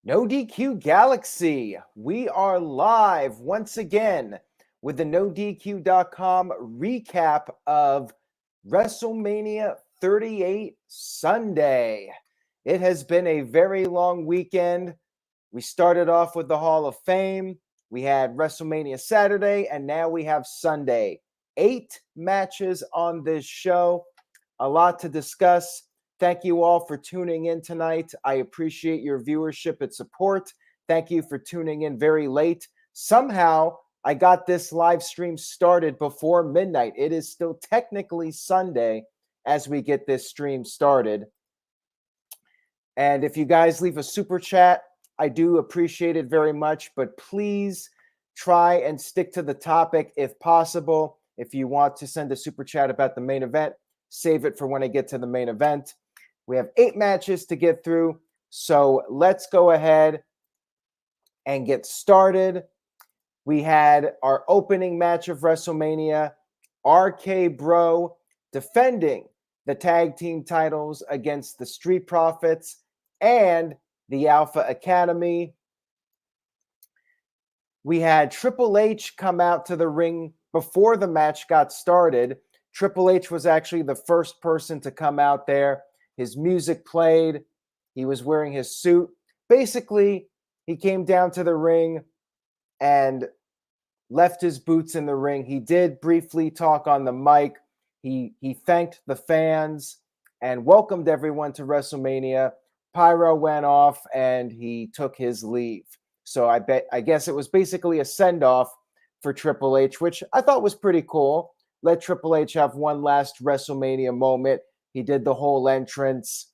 No DQ Galaxy, we are live once again with the NoDQ.com recap of WrestleMania 38 Sunday. It has been a very long weekend. We started off with the Hall of Fame. We had WrestleMania Saturday, and now we have Sunday. 8 matches on this show. A lot to discuss. Thank you all for tuning in tonight. I appreciate your viewership and support. Thank you for tuning in very late. Somehow, I got this live stream started before midnight. It is still technically Sunday as we get this stream started. And if you guys leave a super chat, I do appreciate it very much, but please try and stick to the topic if possible. If you want to send a super chat about the main event, save it for when I get to the main event. We have 8 matches to get through, so let's go ahead and get started. We had our opening match of WrestleMania, RK Bro defending the tag team titles against the Street Profits and the Alpha Academy. We had Triple H come out to the ring before the match got started. Triple H was actually the first person to come out there. His music played. He was wearing his suit. Basically, he came down to the ring and left his boots in the ring. He did briefly talk on the mic. He thanked the fans and welcomed everyone to WrestleMania. Pyro went off and he took his leave. So I guess it was basically a send-off for Triple H, which I thought was pretty cool. Let Triple H have one last WrestleMania moment. He did the whole entrance,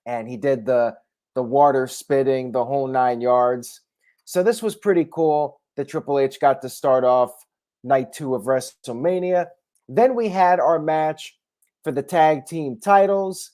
and he did the water spitting, the whole 9 yards. So this was pretty cool that Triple H got to start off night 2 of WrestleMania. Then we had our match for the tag team titles.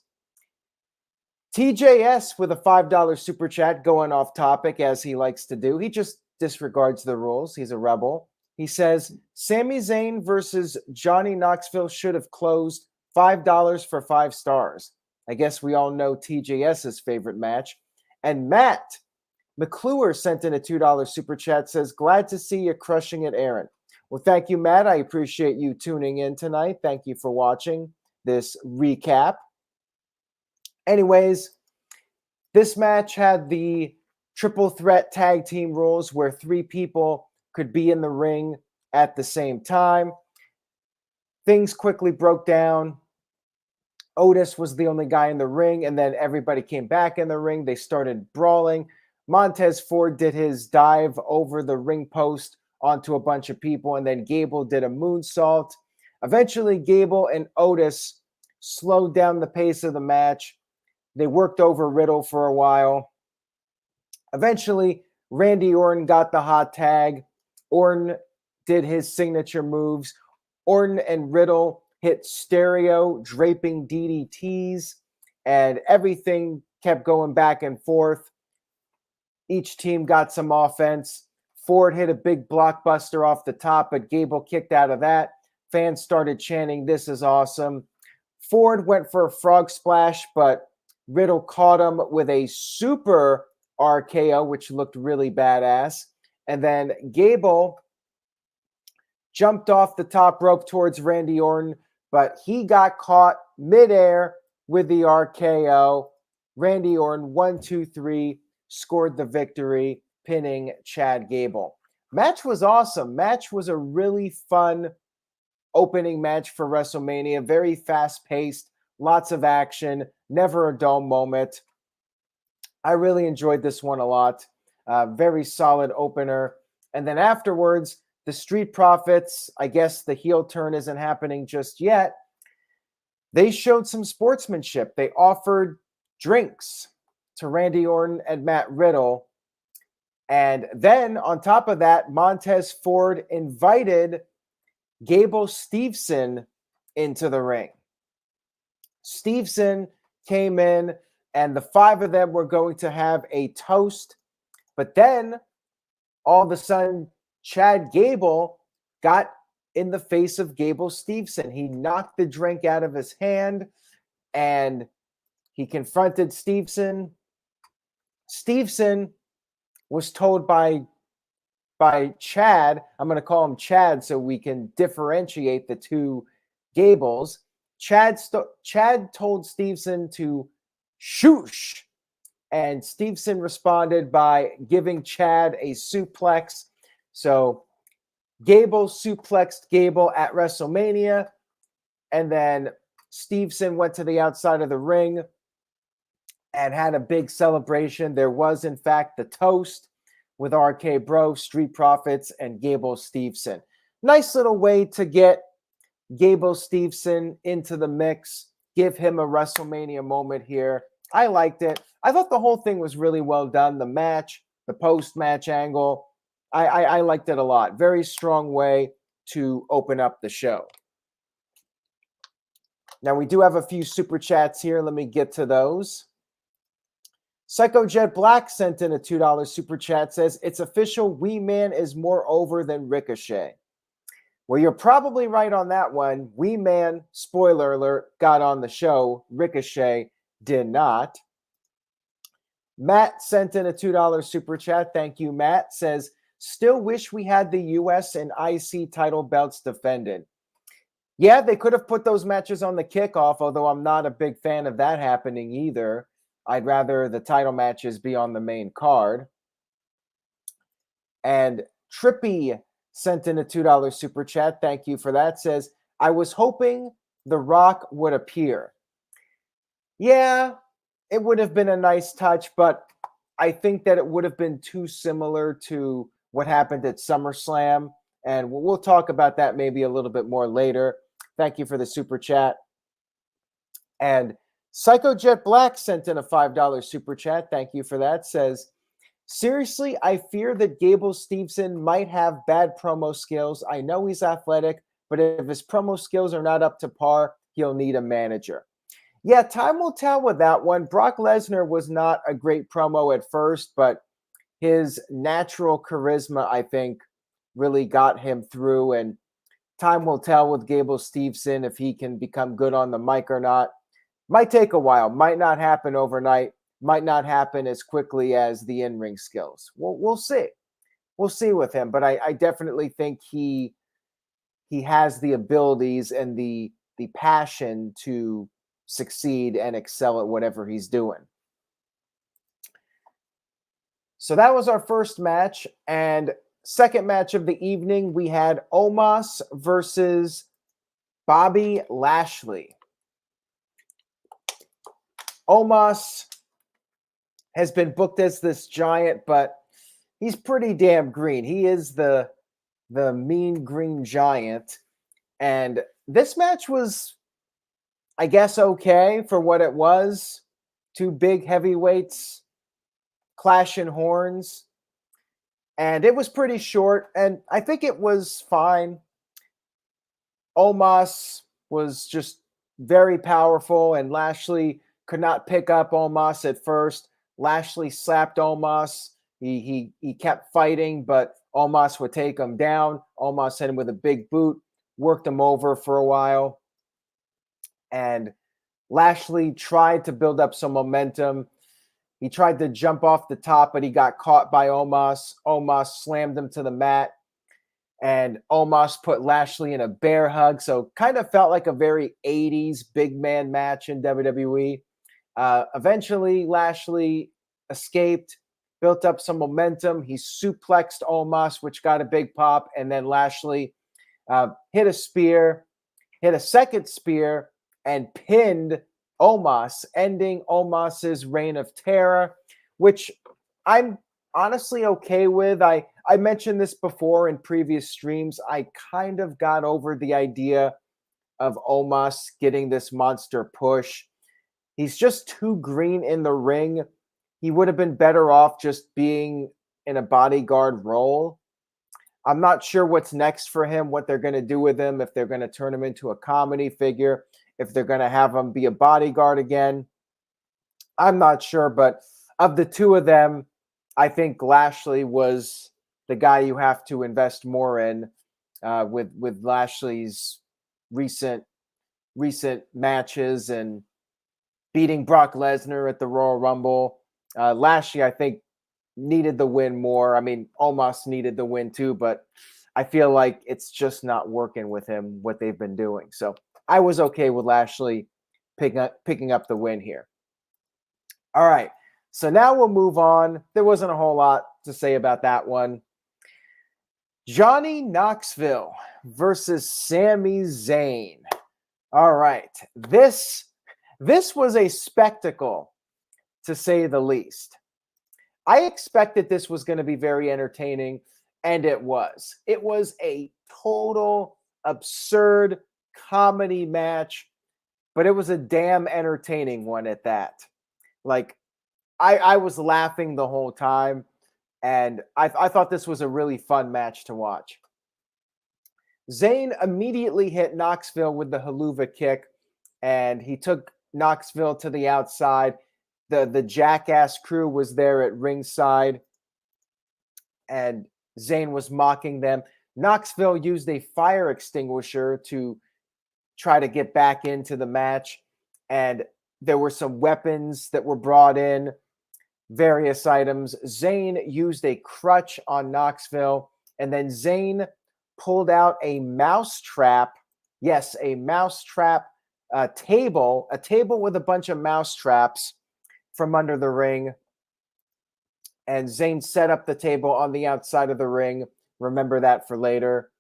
TJS with a $5 super chat going off topic, as he likes to do. He just disregards the rules. He's a rebel. He says, Sami Zayn versus Johnny Knoxville should have closed $5 for 5 stars. I guess we all know TJS's favorite match. And Matt McClure sent in a $2 super chat, says, glad to see you crushing it, Aaron. Well, thank you, Matt. I appreciate you tuning in tonight. Thank you for watching this recap. Anyways, this match had the triple threat tag team rules where 3 people could be in the ring at the same time. Things quickly broke down. Otis was the only guy in the ring, and then everybody came back in the ring. They started brawling. Montez Ford did his dive over the ring post onto a bunch of people, and then Gable did a moonsault. Eventually, Gable and Otis slowed down the pace of the match. They worked over Riddle for a while. Eventually, Randy Orton got the hot tag. Orton did his signature moves. Orton and Riddle hit stereo draping DDTs, and everything kept going back and forth. Each team got some offense. Ford hit a big blockbuster off the top, but Gable kicked out of that. Fans started chanting, "This is awesome." Ford went for a frog splash, but Riddle caught him with a super RKO, which looked really badass. And then Gable jumped off the top rope towards Randy Orton, but he got caught midair with the RKO. Randy Orton, 1, 2, 3, scored the victory, pinning Chad Gable. Match was awesome. Match was a really fun opening match for WrestleMania. Very fast-paced, lots of action, never a dull moment. I really enjoyed this one a lot. Very solid opener. And then afterwards, the Street Profits, I guess the heel turn isn't happening just yet. They showed some sportsmanship. They offered drinks to Randy Orton and Matt Riddle. And then on top of that, Montez Ford invited Gable Steveson into the ring. Steveson came in, and the 5 of them were going to have a toast. But then, all of a sudden, Chad Gable got in the face of Gable Steveson. He knocked the drink out of his hand, and he confronted Steveson. Stevenson was told by Chad, I'm going to call him Chad so we can differentiate the two Gables. Chad told Stevenson to shoosh, and Stevenson responded by giving Chad a suplex. So Gable suplexed Gable at WrestleMania, and then Stevenson went to the outside of the ring and had a big celebration. There was, in fact, the toast with RK Bro, Street Profits, and Gable Stevenson. Nice little way to get Gable Stevenson into the mix, give him a WrestleMania moment here. I liked it. I thought the whole thing was really well done. The match, the post-match angle, I liked it a lot. Very strong way to open up the show. Now, we do have a few super chats here. Let me get to those. Psycho Jet Black sent in a $2 super chat, says, it's official, Wee Man is more over than Ricochet. Well, you're probably right on that one. Wee Man, spoiler alert, got on the show. Ricochet did not. Matt sent in a $2 super chat. Thank you, Matt. Says, still wish we had the US and IC title belts defended. Yeah, they could have put those matches on the kickoff, although I'm not a big fan of that happening either. I'd rather the title matches be on the main card. And Trippy sent in a $2 super chat. Thank you for that. Says, I was hoping The Rock would appear. Yeah, it would have been a nice touch, but I think that it would have been too similar to what happened at SummerSlam. And we'll talk about that maybe a little bit more later. Thank you for the super chat. And Psycho Jet Black sent in a $5 super chat. Thank you for that. Says, seriously, I fear that Gable Stevenson might have bad promo skills. I know he's athletic, but if his promo skills are not up to par, he'll need a manager. Yeah, time will tell with that one. Brock Lesnar was not a great promo at first, but his natural charisma, I think, really got him through. And time will tell with Gable Stevenson if he can become good on the mic or not. Might take a while. Might not happen overnight. Might not happen as quickly as the in-ring skills. We'll see. We'll see with him. But I definitely think he has the abilities and the passion to succeed and excel at whatever he's doing. So that was our first match. And second match of the evening, we had Omos versus Bobby Lashley. Omos has been booked as this giant, but he's pretty damn green. He is the mean green giant. And this match was, I guess, okay for what it was. Two big heavyweights clashing horns. And it was pretty short, and I think it was fine. Omos was just very powerful, and Lashley could not pick up Omos at first. Lashley slapped Omos. He kept fighting, but Omos would take him down. Omos hit him with a big boot, worked him over for a while. And Lashley tried to build up some momentum. He tried to jump off the top, but he got caught by Omos. Omos slammed him to the mat, and Omos put Lashley in a bear hug. So kind of felt like a very 80s big man match in WWE. Eventually, Lashley escaped, built up some momentum. He suplexed Omos, which got a big pop, and then Lashley hit a spear, hit a second spear, and pinned Omos, ending Omos's reign of terror, which I'm honestly okay with. I mentioned this before in previous streams. I kind of got over the idea of Omos getting this monster push. He's just too green in the ring. He would have been better off just being in a bodyguard role. I'm not sure what's next for him, what they're going to do with him, if they're going to turn him into a comedy figure, if they're going to have him be a bodyguard again. I'm not sure, but of the two of them, I think Lashley was the guy you have to invest more in with Lashley's recent matches and beating Brock Lesnar at the Royal Rumble. Lashley, I think, needed the win more. I mean, Omos needed the win too, but I feel like it's just not working with him, what they've been doing. So I was okay with Lashley picking up the win here. All right. So now we'll move on. There wasn't a whole lot to say about that one. Johnny Knoxville versus Sami Zayn. All right. This was a spectacle, to say the least. I expected this was going to be very entertaining, and it was. It was a total absurd comedy match, but it was a damn entertaining one at that. Like, I was laughing the whole time, and I thought this was a really fun match to watch. Zayn immediately hit Knoxville with the haluva kick, and he took Knoxville to the outside. The Jackass crew was there at ringside, and Zayn was mocking them. Knoxville used a fire extinguisher to try to get back into the match, and there were some weapons that were brought in, various items. Zayn used a crutch on Knoxville, and then Zayn pulled out a mousetrap. Yes, a mousetrap table, a table with a bunch of mousetraps from under the ring. And Zayn set up the table on the outside of the ring. Remember that for later.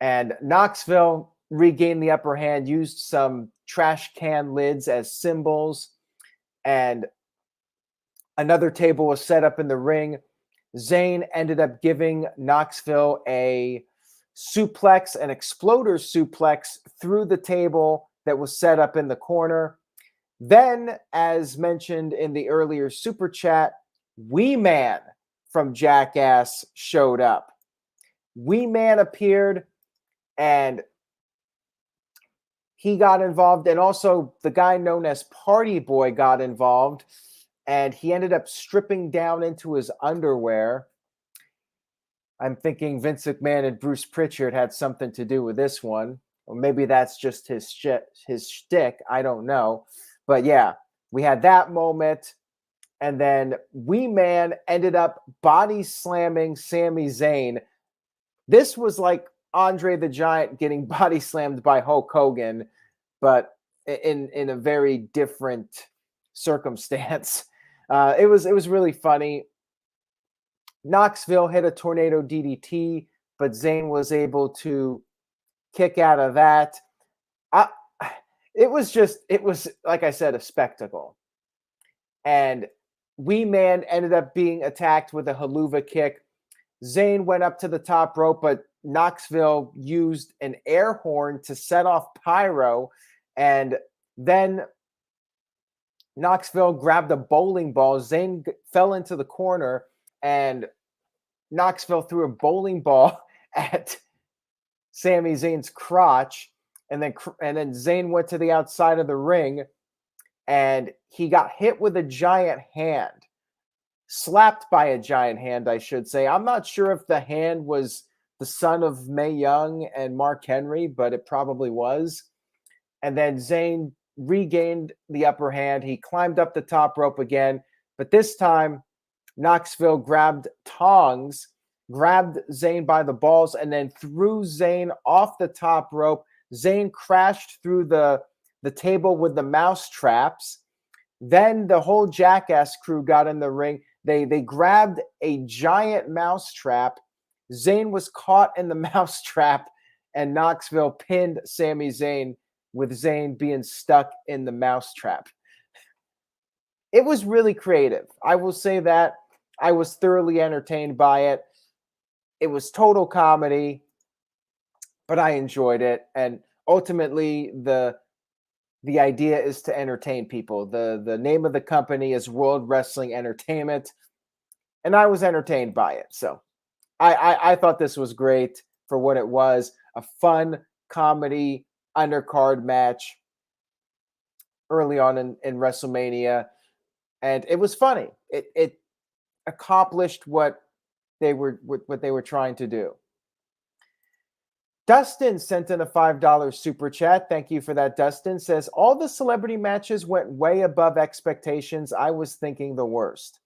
And Knoxville regained the upper hand, used some trash can lids as symbols, and another table was set up in the ring. Zayn ended up giving Knoxville a suplex, an exploder suplex through the table that was set up in the corner. Then, as mentioned in the earlier super chat, Wee Man from Jackass showed up. Wee Man appeared, and he got involved, and also the guy known as Party Boy got involved, and he ended up stripping down into his underwear. I'm thinking Vince McMahon and Bruce Pritchard had something to do with this one, or maybe that's just his shtick. I don't know. But yeah, we had that moment, and then Wee Man ended up body slamming Sami Zayn. This was like Andre the Giant getting body slammed by Hulk Hogan, but in a very different circumstance. It was really funny. Knoxville hit a tornado DDT, but Zayn was able to kick out of that. It was, like I said, a spectacle. And Wee Man ended up being attacked with a haluva kick. Zayn went up to the top rope, but Knoxville used an air horn to set off pyro. And then Knoxville grabbed a bowling ball. Zayn fell into the corner, and Knoxville threw a bowling ball at Sami Zayn's crotch. And then Zayn went to the outside of the ring, and he got hit with a giant hand. Slapped by a giant hand, I should say. I'm not sure if the hand was the son of Mae Young and Mark Henry, but it probably was. And then Zayn regained the upper hand. He climbed up the top rope again, but this time Knoxville grabbed tongs, grabbed Zayn by the balls, and then threw Zayn off the top rope. Zayn crashed through the table with the mouse traps. Then the whole Jackass crew got in the ring. They grabbed a giant mouse trap. Zayn was caught in the mouse trap, and Knoxville pinned Sami Zayn, with Zayn being stuck in the mouse trap. It was really creative. I will say that. I was thoroughly entertained by it. It was total comedy, but I enjoyed it. And ultimately, the idea is to entertain people. The name of the company is World Wrestling Entertainment, and I was entertained by it. So I thought this was great for what it was, a fun comedy undercard match early on in WrestleMania, and it was funny. It accomplished what they were trying to do. Dustin sent in a $5 super chat. Thank you for that, Dustin. Says, all the celebrity matches went way above expectations. I was thinking the worst.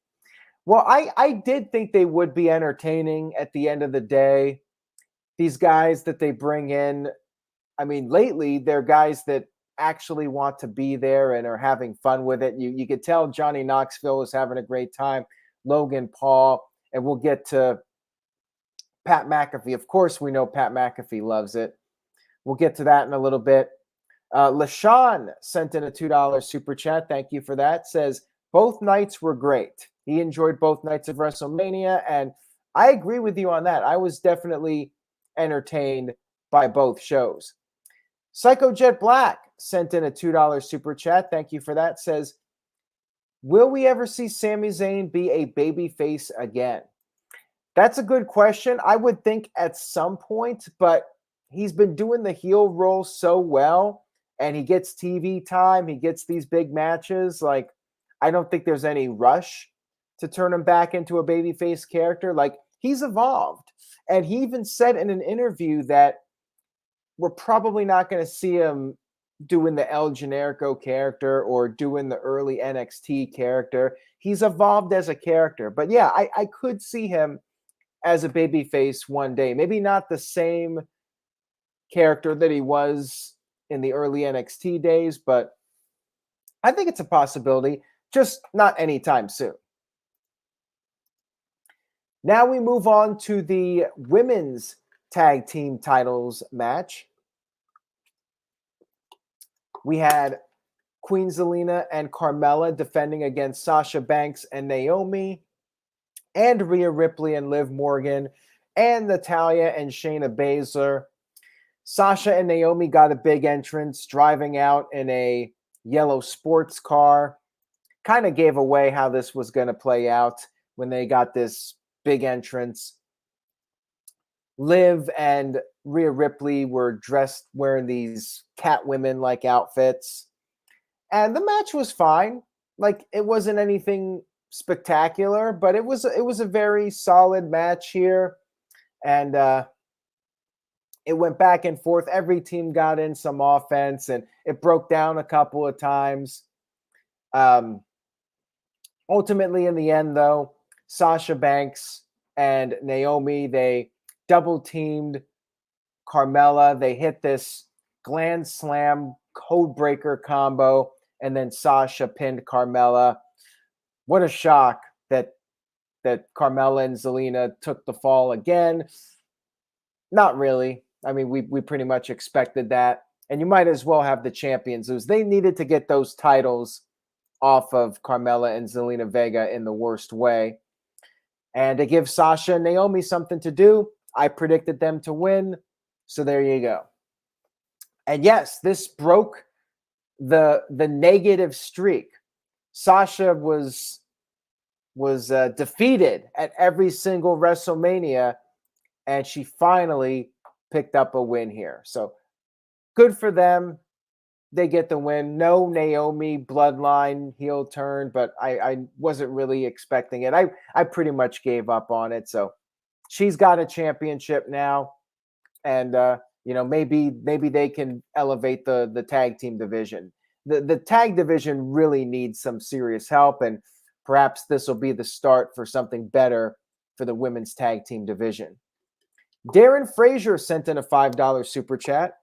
Well, I did think they would be entertaining at the end of the day. These guys that they bring in, I mean, lately, they're guys that actually want to be there and are having fun with it. You could tell Johnny Knoxville was having a great time, Logan Paul, and we'll get to Pat McAfee. Of course, we know Pat McAfee loves it. We'll get to that in a little bit. LaShawn sent in a $2 super chat. Thank you for that. Says, both nights were great. He enjoyed both nights of WrestleMania, and I agree with you on that. I was definitely entertained by both shows. Psycho Jet Black sent in a $2 super chat. Thank you for that. Says, will we ever see Sami Zayn be a babyface again? That's a good question. I would think at some point, but he's been doing the heel role so well, and he gets TV time. He gets these big matches. Like, I don't think there's any rush to turn him back into a babyface character. Like, he's evolved. And he even said in an interview that we're probably not going to see him doing the El Generico character or doing the early NXT character. He's evolved as a character. But yeah, I could see him as a babyface one day. Maybe not the same character that he was in the early NXT days, but I think it's a possibility, just not anytime soon. Now we move on to the women's tag team titles match. We had Queen Zelina and Carmella defending against Sasha Banks and Naomi, and Rhea Ripley and Liv Morgan, and Natalya and Shayna Baszler. Sasha and Naomi got a big entrance, driving out in a yellow sports car. Kind of gave away how this was going to play out when they got this big entrance. Liv and Rhea Ripley were dressed wearing these Catwoman-like outfits. And the match was fine. Like, it wasn't anything spectacular, but it was a very solid match here. And it went back and forth. Every team got in some offense, and it broke down a couple of times. Ultimately, in the end, though, Sasha Banks and Naomi, they double-teamed Carmella. They hit this Gland Slam Codebreaker combo, and then Sasha pinned Carmella. What a shock that Carmella and Zelina took the fall again. Not really. I mean, we pretty much expected that. And you might as well have the champions lose. They needed to get those titles off of Carmella and Zelina Vega in the worst way. And to give Sasha and Naomi something to do, I predicted them to win. So there you go. And yes, this broke the negative streak. Sasha was defeated at every single WrestleMania, and she finally picked up a win here. So good for them. They get the win. No Naomi bloodline heel turn, but I wasn't really expecting it. I pretty much gave up on it. So she's got a championship now, and maybe they can elevate the tag team division. The tag division really needs some serious help, and perhaps this will be the start for something better for the women's tag team division. Darren Frazier sent in a $5 super chat.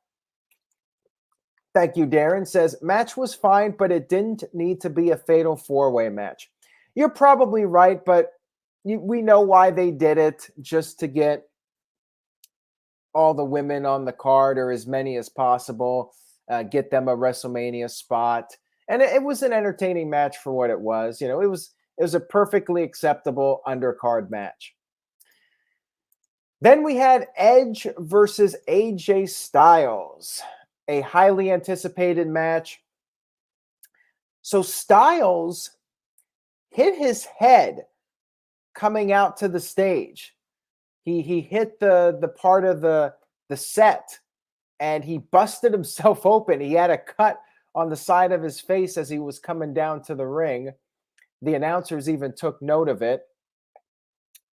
Thank you, Darren. Says, match was fine, but it didn't need to be a fatal four-way match. You're probably right, but we know why they did it, just to get all the women on the card, or as many as possible, get them a WrestleMania spot. And it was an entertaining match for what it was. It was a perfectly acceptable undercard match. Then we had Edge versus AJ Styles, a highly anticipated match. So Styles hit his head coming out to the stage. He hit the part of the set, and he busted himself open. He had a cut on the side of his face as he was coming down to the ring. The announcers even took note of it.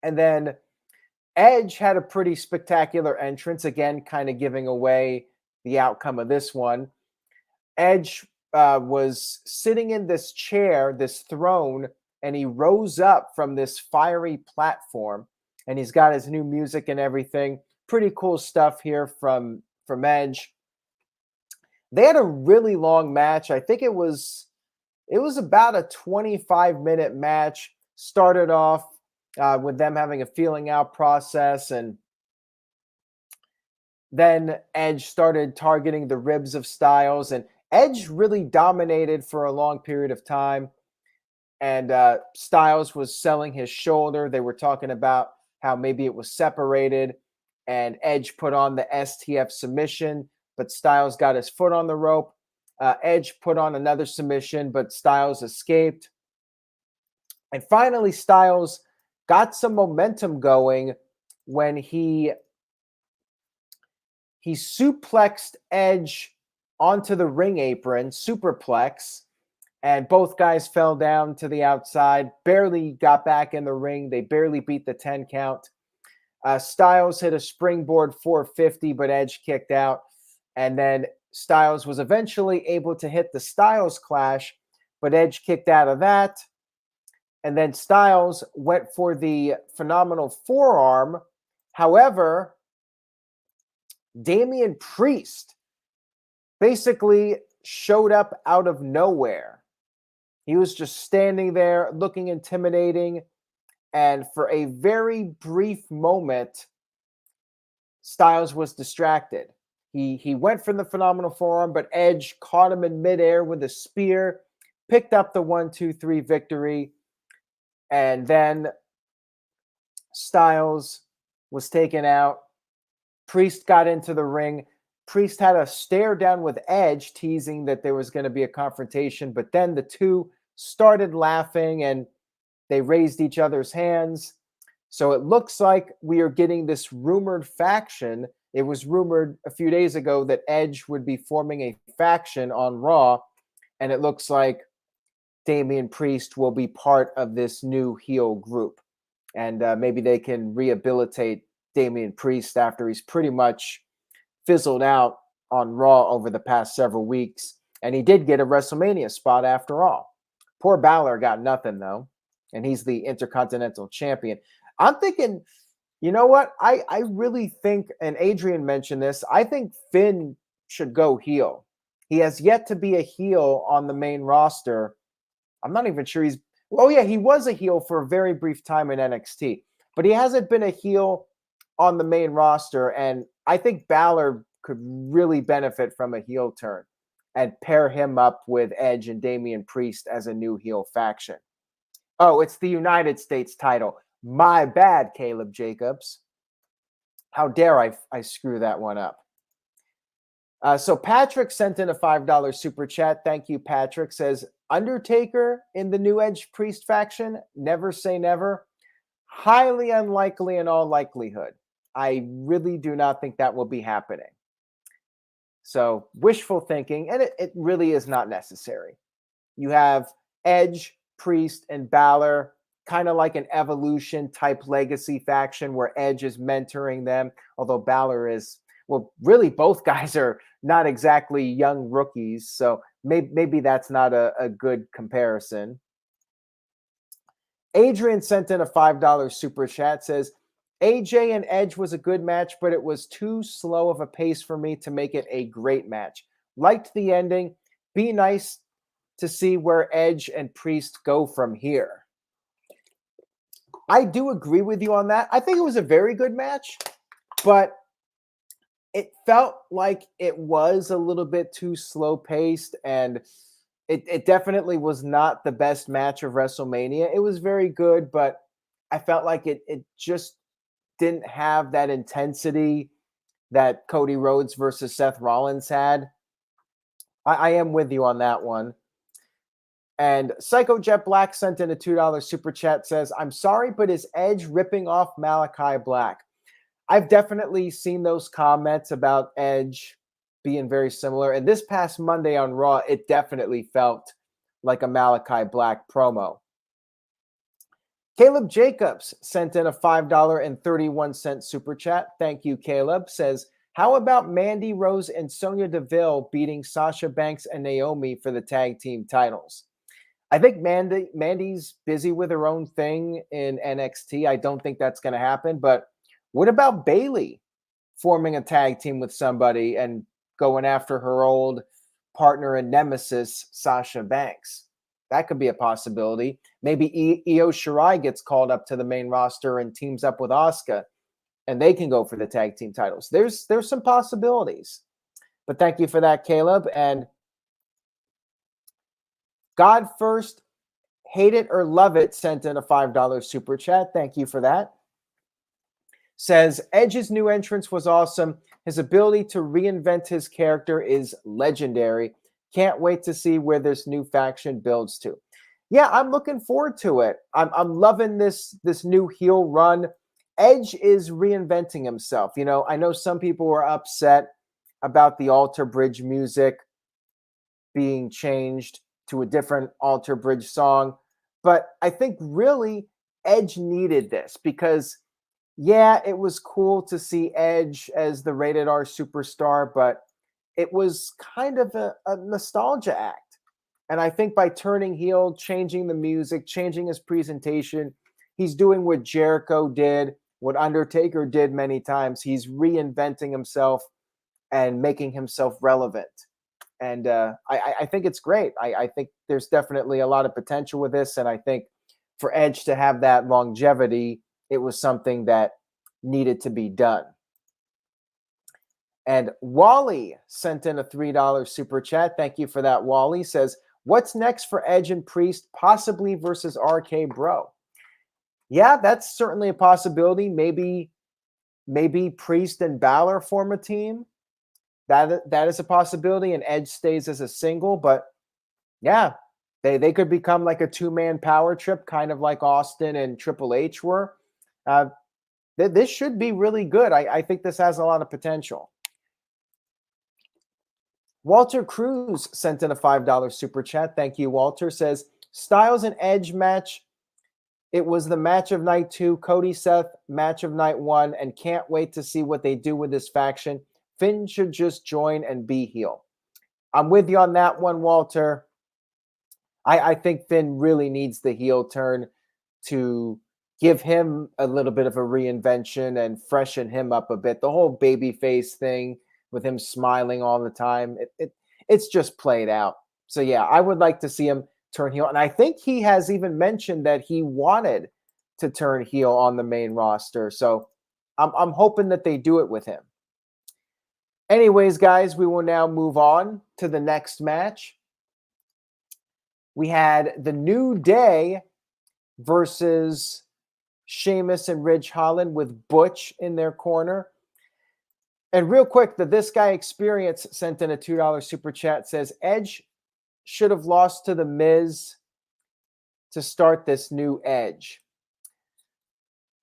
And then Edge had a pretty spectacular entrance, again, kind of giving away the outcome of this one. Edge was sitting in this chair, this throne, and he rose up from this fiery platform, and he's got his new music and everything. Pretty cool stuff here from Edge. They had a really long match. I think it was about a 25-minute match. Started off with them having a feeling out process, and then Edge started targeting the ribs of Styles, and Edge really dominated for a long period of time. And Styles was selling his shoulder. They were talking about how maybe it was separated, and Edge put on the STF submission, but Styles got his foot on the rope. Edge put on another submission, but Styles escaped. And finally, Styles got some momentum going when he suplexed Edge onto the ring apron, superplex, and both guys fell down to the outside, barely got back in the ring. They barely beat the 10 count. Styles hit a springboard 450, but Edge kicked out. And then Styles was eventually able to hit the Styles Clash, but Edge kicked out of that. And then Styles went for the phenomenal forearm. However, Damian Priest basically showed up out of nowhere. He was just standing there looking intimidating. And for a very brief moment, Styles was distracted. He went for the phenomenal forearm, but Edge caught him in midair with a spear, picked up the 1-2-3 victory. And then Styles was taken out. Priest got into the ring. Priest had a stare down with Edge, teasing that there was going to be a confrontation. But then the two started laughing and they raised each other's hands. So it looks like we are getting this rumored faction. It was rumored a few days ago that Edge would be forming a faction on Raw. And it looks like Damian Priest will be part of this new heel group. And maybe they can rehabilitate Damian Priest after he's pretty much fizzled out on Raw over the past several weeks. And he did get a WrestleMania spot after all. Poor Baszler got nothing, though. And he's the Intercontinental Champion. I'm thinking, you know what? I really think, and Adrian mentioned this, I think Finn should go heel. He has yet to be a heel on the main roster. I'm not even sure he was a heel for a very brief time in NXT, but he hasn't been a heel on the main roster. And I think Baszler could really benefit from a heel turn and pair him up with Edge and Damian Priest as a new heel faction. Oh, it's the United States title. My bad, Caleb Jacobs. How dare I screw that one up? So Patrick sent in a $5 super chat. Thank you, Patrick. Says, Undertaker in the new Edge Priest faction? Never say never. Highly unlikely in all likelihood. I really do not think that will be happening. So wishful thinking, and it really is not necessary. You have Edge, Priest, and Baszler, kind of like an Evolution type legacy faction where Edge is mentoring them, although Baszler is, well, really both guys are not exactly young rookies, so maybe that's not a good comparison. Adrian sent in a $5 super chat, says, AJ and Edge was a good match, but it was too slow of a pace for me to make it a great match. Liked the ending. Be nice to see where Edge and Priest go from here. I do agree with you on that. I think it was a very good match, but it felt like it was a little bit too slow paced, and it definitely was not the best match of WrestleMania. It was very good, but I felt like it just didn't have that intensity that Cody Rhodes versus Seth Rollins had. I am with you on that one. And Psycho Jet Black sent in a $2 super chat, says, I'm sorry, but is Edge ripping off Malachi Black? I've definitely seen those comments about Edge being very similar. And this past Monday on Raw, it definitely felt like a Malachi Black promo. Caleb Jacobs sent in a $5.31 super chat. Thank you, Caleb. Says, how about Mandy Rose and Sonya Deville beating Sasha Banks and Naomi for the tag team titles? I think Mandy's busy with her own thing in NXT. I don't think that's going to happen. But what about Bayley forming a tag team with somebody and going after her old partner and nemesis, Sasha Banks? That could be a possibility. Maybe Io Shirai gets called up to the main roster and teams up with Asuka, and they can go for the tag team titles. There's some possibilities. But thank you for that, Caleb. And God First, Hate It or Love It sent in a $5 super chat. Thank you for that. Says, Edge's new entrance was awesome. His ability to reinvent his character is legendary. Can't wait to see where this new faction builds to. Yeah, I'm looking forward to it. I'm loving this new heel run. Edge is reinventing himself. You know, I know some people were upset about the Alter Bridge music being changed to a different Alter Bridge song, but I think really Edge needed this because, yeah, it was cool to see Edge as the rated R superstar, but it was kind of a nostalgia act. And I think by turning heel, changing the music, changing his presentation, he's doing what Jericho did, what Undertaker did many times. He's reinventing himself and making himself relevant. And I think it's great. I think there's definitely a lot of potential with this. And I think for Edge to have that longevity, it was something that needed to be done. And Wally sent in a $3 super chat. Thank you for that, Wally. Says, what's next for Edge and Priest, possibly versus RK Bro? Yeah, that's certainly a possibility. Maybe Priest and Balor form a team. That is a possibility, and Edge stays as a single. But yeah, they could become like a two-man power trip, kind of like Austin and Triple H were. This should be really good. I think this has a lot of potential. Walter Cruz sent in a $5 super chat. Thank you, Walter. Says, Styles and Edge match. It was the match of night 2, Cody Seth match of night 1, and can't wait to see what they do with this faction. Finn should just join and be heel. I'm with you on that one, Walter. I think Finn really needs the heel turn to give him a little bit of a reinvention and freshen him up a bit. The whole babyface thing with him smiling all the time, it's just played out. So yeah, I would like to see him turn heel. And I think he has even mentioned that he wanted to turn heel on the main roster. So I'm hoping that they do it with him. Anyways, guys, we will now move on to the next match. We had the New Day versus Sheamus and Ridge Holland with Butch in their corner. And real quick, the This Guy Experience sent in a $2 super chat. Says, Edge should have lost to The Miz to start this new Edge.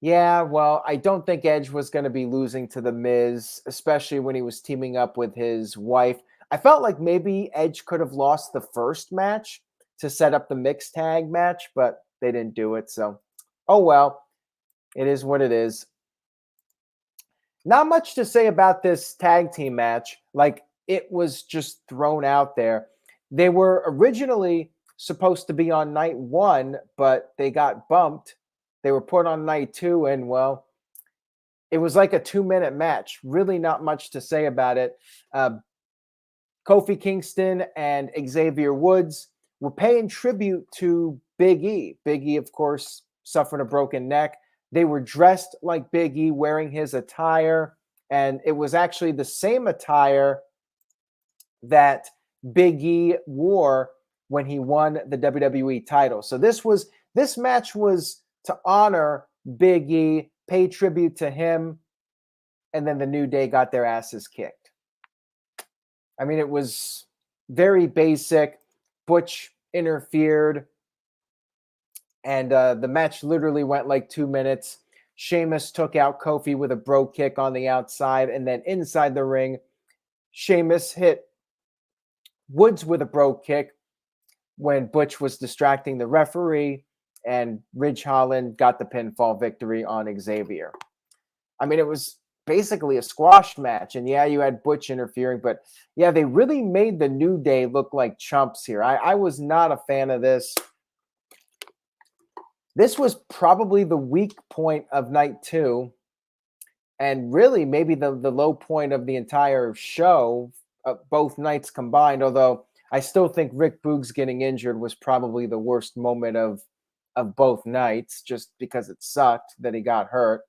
Yeah, well, I don't think Edge was going to be losing to The Miz, especially when he was teaming up with his wife. I felt like maybe Edge could have lost the first match to set up the mixed tag match, but they didn't do it. So, oh well, it is what it is. Not much to say about this tag team match. Like, it was just thrown out there. They were originally supposed to be on night 1, but they got bumped. They were put on night 2, and, well, it was like a 2-minute match. Really not much to say about it. Kofi Kingston and Xavier Woods were paying tribute to Big E. Big E, of course, suffered a broken neck. They were dressed like Big E, wearing his attire, and it was actually the same attire that Big E wore when he won the WWE title. So this match was to honor Big E, pay tribute to him, and then the New Day got their asses kicked. I mean, it was very basic. Butch interfered, and the match literally went like 2 minutes. Sheamus took out Kofi with a bro kick on the outside, and then inside the ring, Sheamus hit Woods with a bro kick when Butch was distracting the referee, and Ridge Holland got the pinfall victory on Xavier. I mean, it was basically a squash match. And yeah, you had Butch interfering, but yeah, they really made the New Day look like chumps here. I was not a fan of this. This was probably the weak point of night 2, and really maybe the low point of the entire show, both nights combined, although I still think Rick Boogs getting injured was probably the worst moment of both nights, just because it sucked that he got hurt.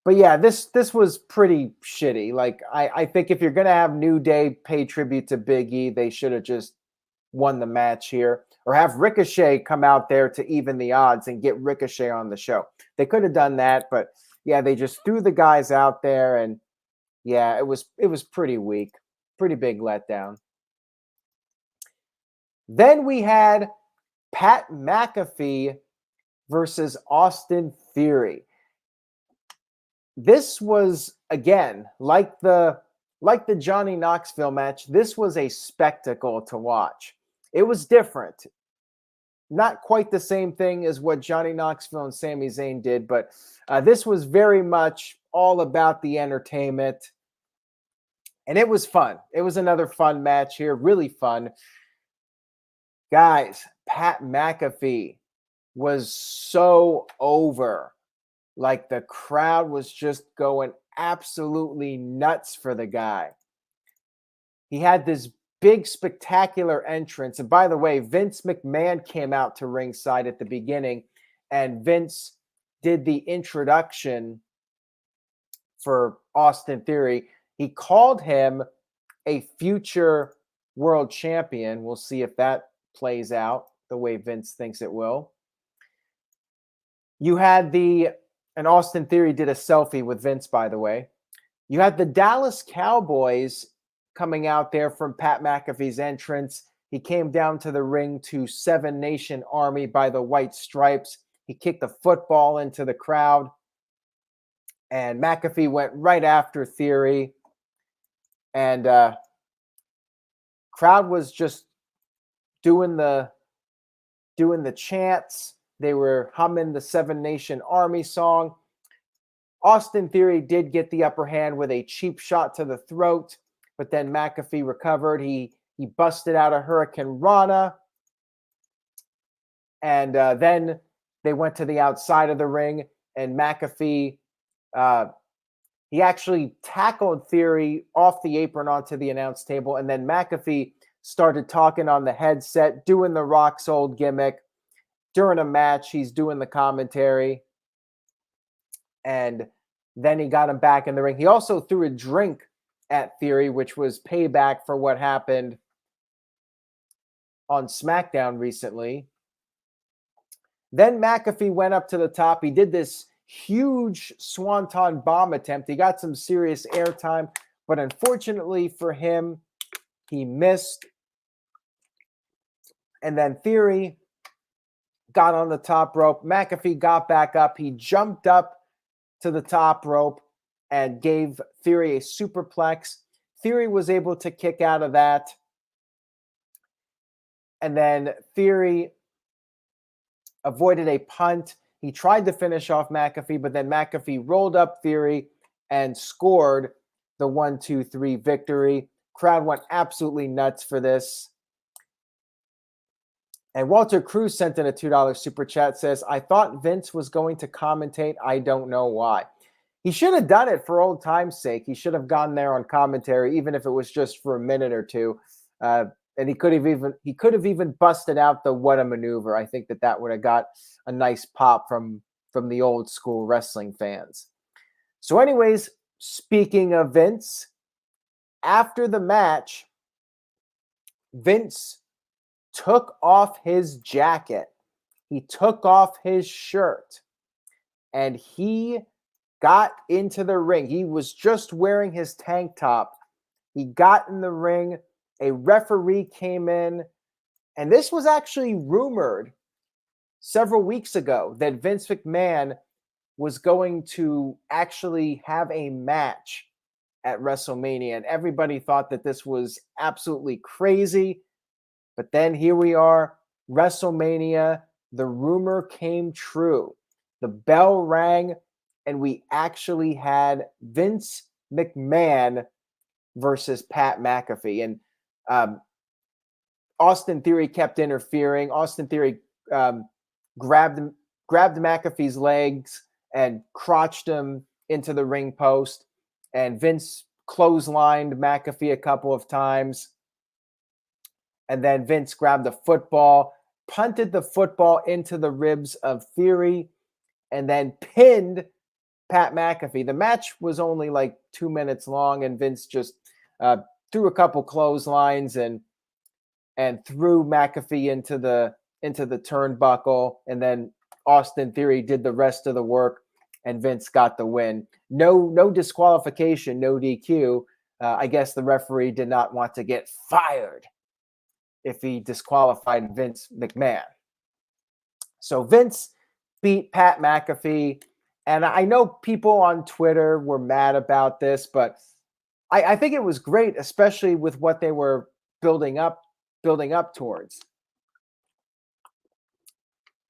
But yeah, this was pretty shitty. Like, I think if you're going to have New Day pay tribute to Big E, they should have just won the match here. Or have Ricochet come out there to even the odds and get Ricochet on the show. They could have done that, but yeah, they just threw the guys out there, and yeah, it was pretty weak. Pretty big letdown. Then we had Pat McAfee versus Austin Theory. This was, again, like the Johnny Knoxville match, this was a spectacle to watch. It was different. Not quite the same thing as what Johnny Knoxville and Sami Zayn did, but this was very much all about the entertainment. And it was fun. It was another fun match here, really fun. Guys, Pat McAfee was so over. Like, the crowd was just going absolutely nuts for the guy. He had this big, spectacular entrance. And by the way, Vince McMahon came out to ringside at the beginning, and Vince did the introduction for Austin Theory. He called him a future world champion. We'll see if that plays out the way Vince thinks it will. You had and Austin Theory did a selfie with Vince, by the way. You had the Dallas Cowboys coming out there from Pat McAfee's entrance. He came down to the ring to Seven Nation Army by the White Stripes. He kicked the football into the crowd. And McAfee went right after Theory. And crowd was just doing the chants. They were humming the Seven Nation Army song. Austin Theory did get the upper hand with a cheap shot to the throat, but then McAfee recovered. He busted out a Hurricane Rana, and then they went to the outside of the ring, and McAfee, he actually tackled Theory off the apron onto the announce table, and then McAfee started talking on the headset, doing the Rock's old gimmick. During a match, he's doing the commentary, and then he got him back in the ring. He also threw a drink at Theory, which was payback for what happened on SmackDown recently. Then McAfee went up to the top. He did this huge Swanton bomb attempt. He got some serious airtime, but unfortunately for him, he missed. And then Theory got on the top rope. McAfee got back up. He jumped up to the top rope and gave Theory a superplex. Theory was able to kick out of that. And then Theory avoided a punt. He tried to finish off McAfee, but then McAfee rolled up Theory and scored the 1-2-3 victory. Crowd went absolutely nuts for this. And Walter Cruz sent in a $2 super chat, says, I thought Vince was going to commentate. I don't know why. He should have done it for old time's sake. He should have gone there on commentary, even if it was just for a minute or two. And he could have even busted out the what a maneuver. I think that would have got a nice pop from the old school wrestling fans. So anyways, speaking of Vince, after the match, Vince took off his jacket. He took off his shirt, and he got into the ring. He was just wearing his tank top. He got in the ring. A referee came in, and this was actually rumored several weeks ago that Vince McMahon was going to actually have a match at WrestleMania, and everybody thought that this was absolutely crazy. But then here we are. WrestleMania, the rumor came true. The bell rang, and we actually had Vince McMahon versus Pat McAfee. And Austin Theory kept interfering. Austin Theory grabbed McAfee's legs and crotched him into the ring post. And Vince clotheslined McAfee a couple of times. And then Vince grabbed the football, punted the football into the ribs of Theory, and then pinned Pat McAfee. The match was only like 2 minutes long, and Vince just threw a couple clotheslines and threw McAfee into the turnbuckle, and then Austin Theory did the rest of the work, and Vince got the win. No disqualification, no DQ. I guess the referee did not want to get fired if he disqualified Vince McMahon. So Vince beat Pat McAfee, and I know people on Twitter were mad about this, but I think it was great, especially with what they were building up towards.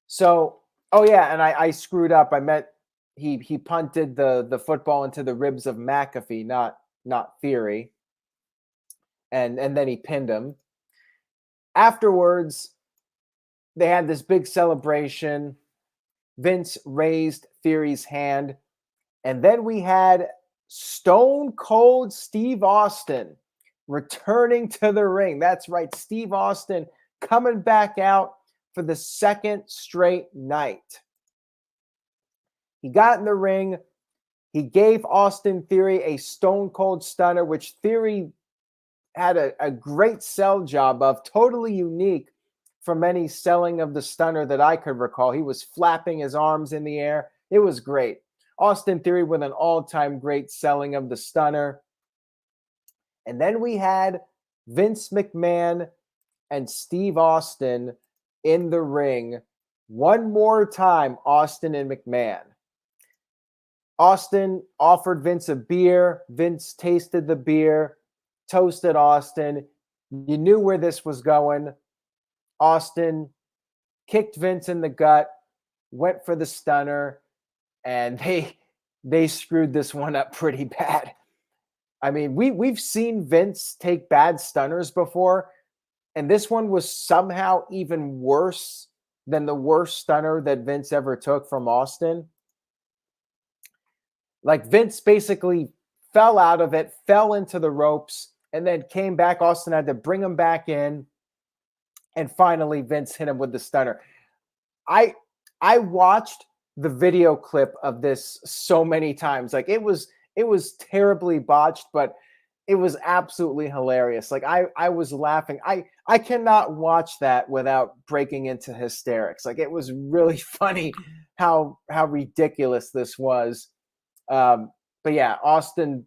So, oh yeah, and I screwed up. I meant he punted the football into the ribs of McAfee, not Theory. And then he pinned him. Afterwards, they had this big celebration. Vince raised Theory's hand, and then we had Stone Cold Steve Austin returning to the ring. That's right, Steve Austin coming back out for the second straight night. He got in the ring. He gave Austin Theory a Stone Cold Stunner, which Theory had a great sell job of, totally unique from any selling of the Stunner that I could recall. He was flapping his arms in the air. It was great. Austin Theory with an all-time great selling of the Stunner. And then we had Vince McMahon and Steve Austin in the ring one more time, Austin and McMahon. Austin offered Vince a beer. Vince tasted the beer, toasted Austin. You knew where this was going. Austin kicked Vince in the gut, went for the Stunner, and they screwed this one up pretty bad. I mean, we've seen Vince take bad Stunners before, and this one was somehow even worse than the worst Stunner that Vince ever took from Austin. Like, Vince basically fell out of it, fell into the ropes, and then came back. Austin had to bring him back in, and finally Vince hit him with the Stunner. I watched the video clip of this so many times. Like, it was terribly botched, but it was absolutely hilarious. Like, I was laughing. I cannot watch that without breaking into hysterics. Like, it was really funny how ridiculous this was. But yeah, Austin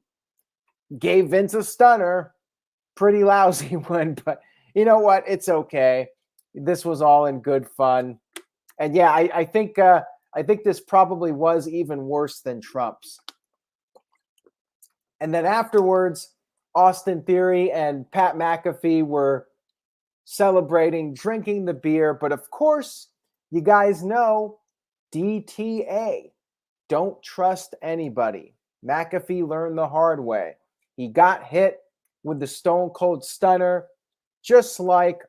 gave Vince a Stunner. Pretty lousy one, but you know what? It's okay. This was all in good fun. And yeah, I think this probably was even worse than Trump's. And then afterwards, Austin Theory and Pat McAfee were celebrating, drinking the beer. But of course, you guys know DTA. Don't trust anybody. McAfee learned the hard way. He got hit with the Stone Cold Stunner, just like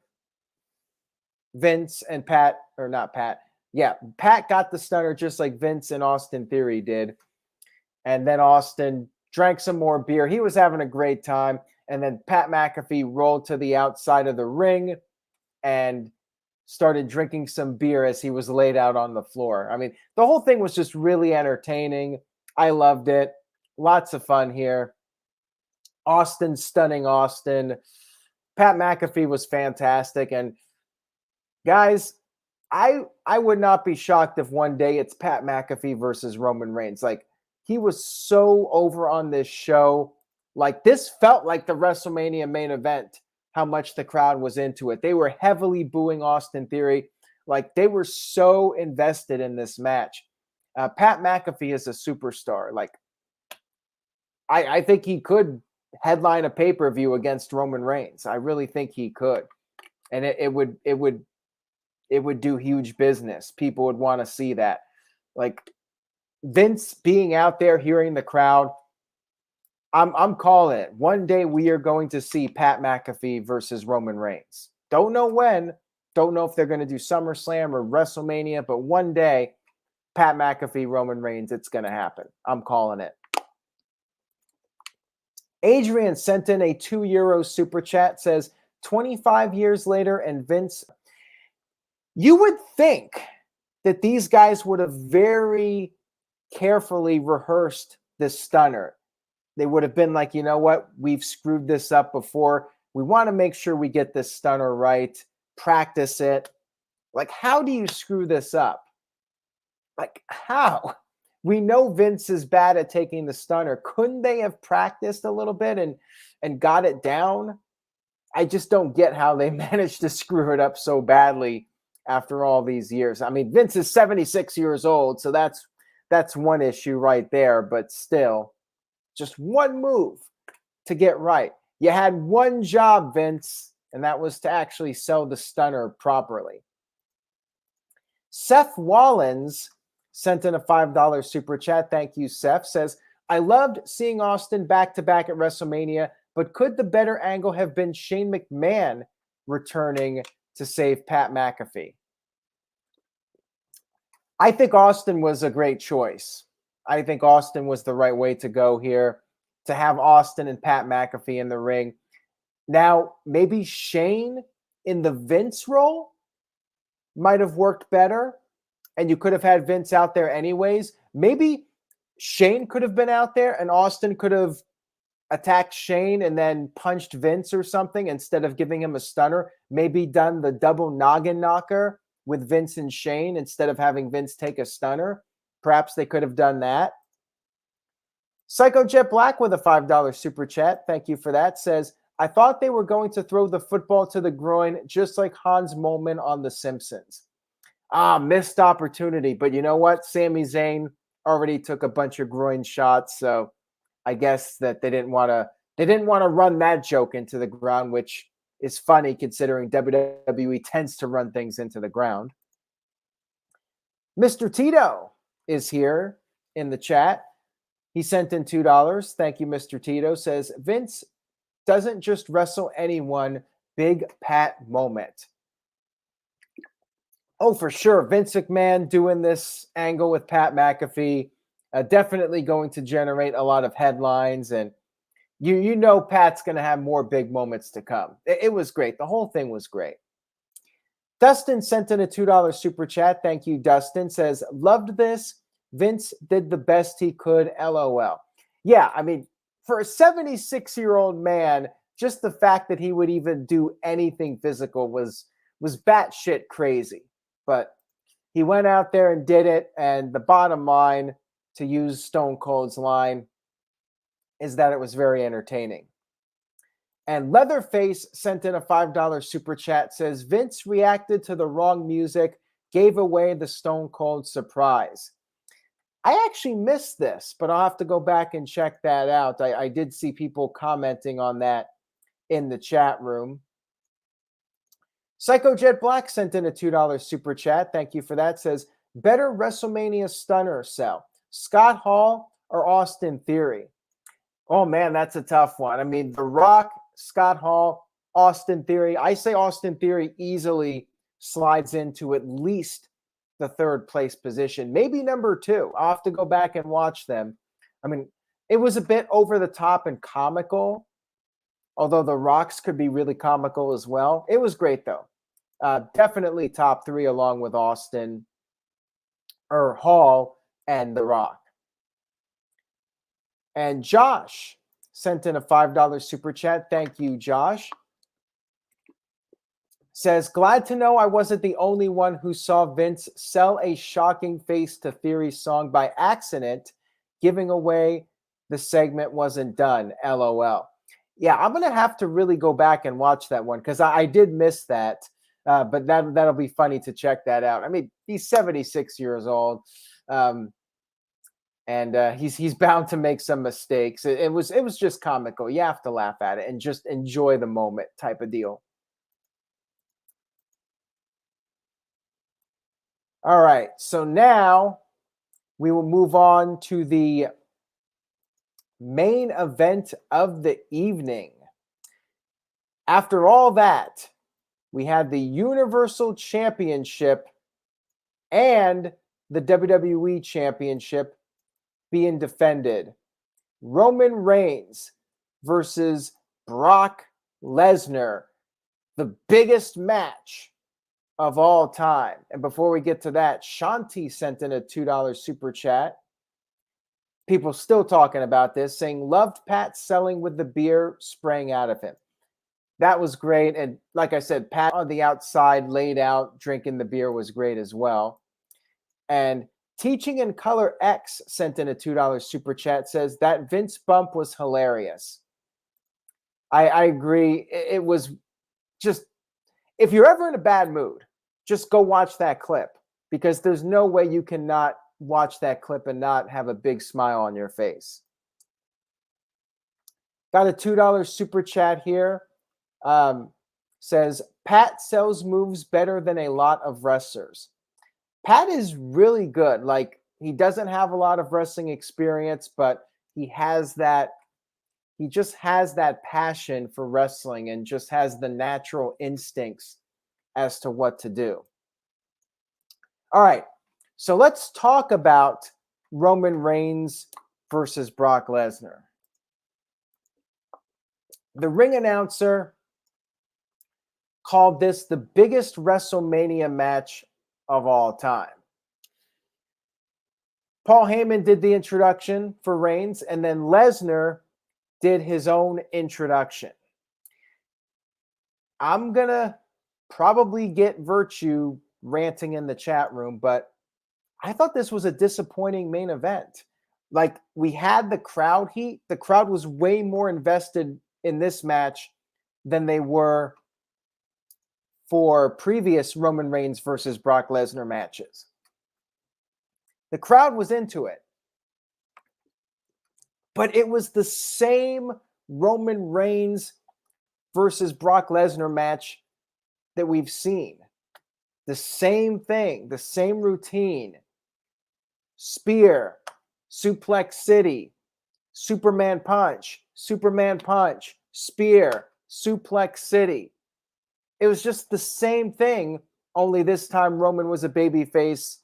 Vince and Pat, or not Pat. Yeah, Pat got the Stunner just like Vince and Austin Theory did. And then Austin drank some more beer. He was having a great time. And then Pat McAfee rolled to the outside of the ring and started drinking some beer as he was laid out on the floor. I mean, the whole thing was just really entertaining. I loved it. Lots of fun here. Austin stunning Austin. Pat McAfee was fantastic. And guys, I would not be shocked if one day it's Pat McAfee versus Roman Reigns. Like, he was so over on this show. Like, this felt like the WrestleMania main event, how much the crowd was into it. They were heavily booing Austin Theory. Like, they were so invested in this match. Pat McAfee is a superstar. Like, I think he could headline a pay-per-view against Roman Reigns. I really think he could. And it would it would do huge business. People would want to see that. Like Vince being out there, hearing the crowd. I'm calling it. One day we are going to see Pat McAfee versus Roman Reigns. Don't know when. Don't know if they're going to do SummerSlam or WrestleMania, but one day, Pat McAfee, Roman Reigns, it's going to happen. I'm calling it. Adrian sent in a €2 super chat, says, 25 years later, and Vince, you would think that these guys would have very carefully rehearsed this stunner. They would have been like, you know what? We've screwed this up before. We want to make sure we get this stunner right, practice it. Like, how do you screw this up? Like, how? We know Vince is bad at taking the stunner. Couldn't they have practiced a little bit and got it down? I just don't get how they managed to screw it up so badly after all these years. I mean, Vince is 76 years old, so that's one issue right there, but still, just one move to get right. You had one job, Vince, and that was to actually sell the stunner properly. Seth Wallens sent in a $5 super chat. Thank you, Seth. Says, I loved seeing Austin back-to-back at WrestleMania, but could the better angle have been Shane McMahon returning to save Pat McAfee? I think Austin was a great choice. I think Austin was the right way to go here, to have Austin and Pat McAfee in the ring. Now, maybe Shane in the Vince role might have worked better, and you could have had Vince out there anyways. Maybe Shane could have been out there and Austin could have attacked Shane and then punched Vince or something instead of giving him a stunner. Maybe done the double noggin knocker with Vince and Shane instead of having Vince take a stunner. Perhaps they could have done that. Psycho Jet Black with a $5 super chat. Thank you for that. Says, I thought they were going to throw the football to the groin just like Hans Moleman on The Simpsons. Missed opportunity. But you know what? Sami Zayn already took a bunch of groin shots, so I guess that they didn't want to run that joke into the ground, which is funny considering WWE tends to run things into the ground. Mr. Tito is here in the chat. He sent in $2. Thank you, Mr. Tito. Says, Vince doesn't just wrestle anyone. Big Pat moment. Oh, for sure. Vince McMahon doing this angle with Pat McAfee, definitely going to generate a lot of headlines. And you know Pat's going to have more big moments to come. It was great. The whole thing was great. Dustin sent in a $2 super chat. Thank you, Dustin. Says, loved this. Vince did the best he could. LOL. Yeah, I mean, for a 76-year-old man, just the fact that he would even do anything physical was batshit crazy. But he went out there and did it. And the bottom line, to use Stone Cold's line, is that it was very entertaining. And Leatherface sent in a $5 super chat. Says, Vince reacted to the wrong music, gave away the Stone Cold surprise. I actually missed this, but I'll have to go back and check that out. I did see people commenting on that in the chat room. Psycho Jet Black sent in a $2 super chat. Thank you for that. Says, better WrestleMania stunner sell, Scott Hall or Austin Theory? Oh, man, that's a tough one. I mean, The Rock, Scott Hall, Austin Theory. I say Austin Theory easily slides into at least the third place position, maybe number 2. I'll have to go back and watch them. I mean, it was a bit over the top and comical, although The Rock's could be really comical as well. It was great, though. Definitely top 3 along with Austin or Hall and The Rock. And Josh sent in a $5 super chat. Thank you, Josh. Says, glad to know I wasn't the only one who saw Vince sell a shocking face to Theory's song by accident, giving away the segment wasn't done. LOL. Yeah, I'm going to have to really go back and watch that one because I did miss that. But that'll be funny to check that out. I mean, he's 76 years old. And he's bound to make some mistakes. It was just comical. You have to laugh at it and just enjoy the moment type of deal. All right, so now we will move on to the main event of the evening. After all that, we had the Universal Championship and the WWE Championship being defended. Roman Reigns versus Brock Lesnar, the biggest match of all time. And before we get to that, Shanti sent in a $2 super chat. People still talking about this, saying, loved Pat selling with the beer spraying out of him. That was great. And like I said, Pat on the outside, laid out, drinking the beer was great as well. And Teaching in Color X sent in a $2 super chat, says, that Vince bump was hilarious. I agree. It was just, if you're ever in a bad mood, just go watch that clip, because there's no way you cannot watch that clip and not have a big smile on your face. Got a $2 super chat here. Says, Pat sells moves better than a lot of wrestlers. Pat is really good. Like, he doesn't have a lot of wrestling experience, but he just has that passion for wrestling and just has the natural instincts as to what to do. All right, so let's talk about Roman Reigns versus Brock Lesnar. The ring announcer called this the biggest WrestleMania match of all time. Paul Heyman did the introduction for Reigns, and then Lesnar did his own introduction. I'm going to probably get Virtue ranting in the chat room, but I thought this was a disappointing main event. Like, we had the crowd heat. The crowd was way more invested in this match than they were for previous Roman Reigns versus Brock Lesnar matches. The crowd was into it. But it was the same Roman Reigns versus Brock Lesnar match that we've seen. The same thing, the same routine. Spear, suplex city, Superman punch, spear, suplex city. It was just the same thing, only this time Roman was a babyface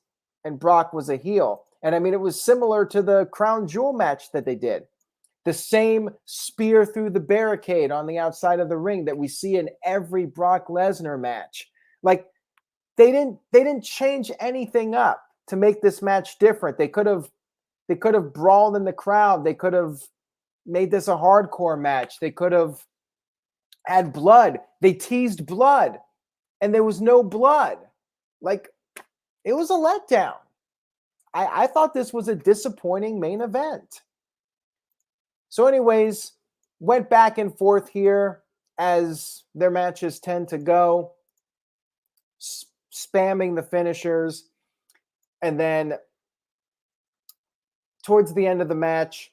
and Brock was a heel. And I mean, it was similar to the Crown Jewel match that they did. The same spear through the barricade on the outside of the ring that we see in every Brock Lesnar match. Like, they didn't change anything up to make this match different. They could have brawled in the crowd. They could have made this a hardcore match. They could have had blood. They teased blood, and there was no blood. Like, it was a letdown. I thought this was a disappointing main event. So anyways, went back and forth here as their matches tend to go, spamming the finishers. And then towards the end of the match,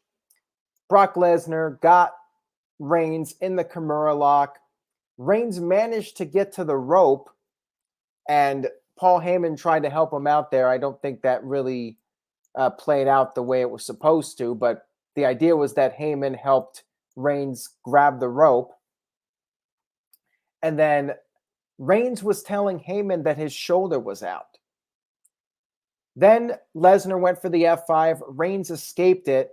Brock Lesnar got Reigns in the Kimura lock. Reigns managed to get to the rope, and Paul Heyman tried to help him out there. I don't think that really played out the way it was supposed to, but the idea was that Heyman helped Reigns grab the rope. And then Reigns was telling Heyman that his shoulder was out. Then Lesnar went for the F5. Reigns escaped it,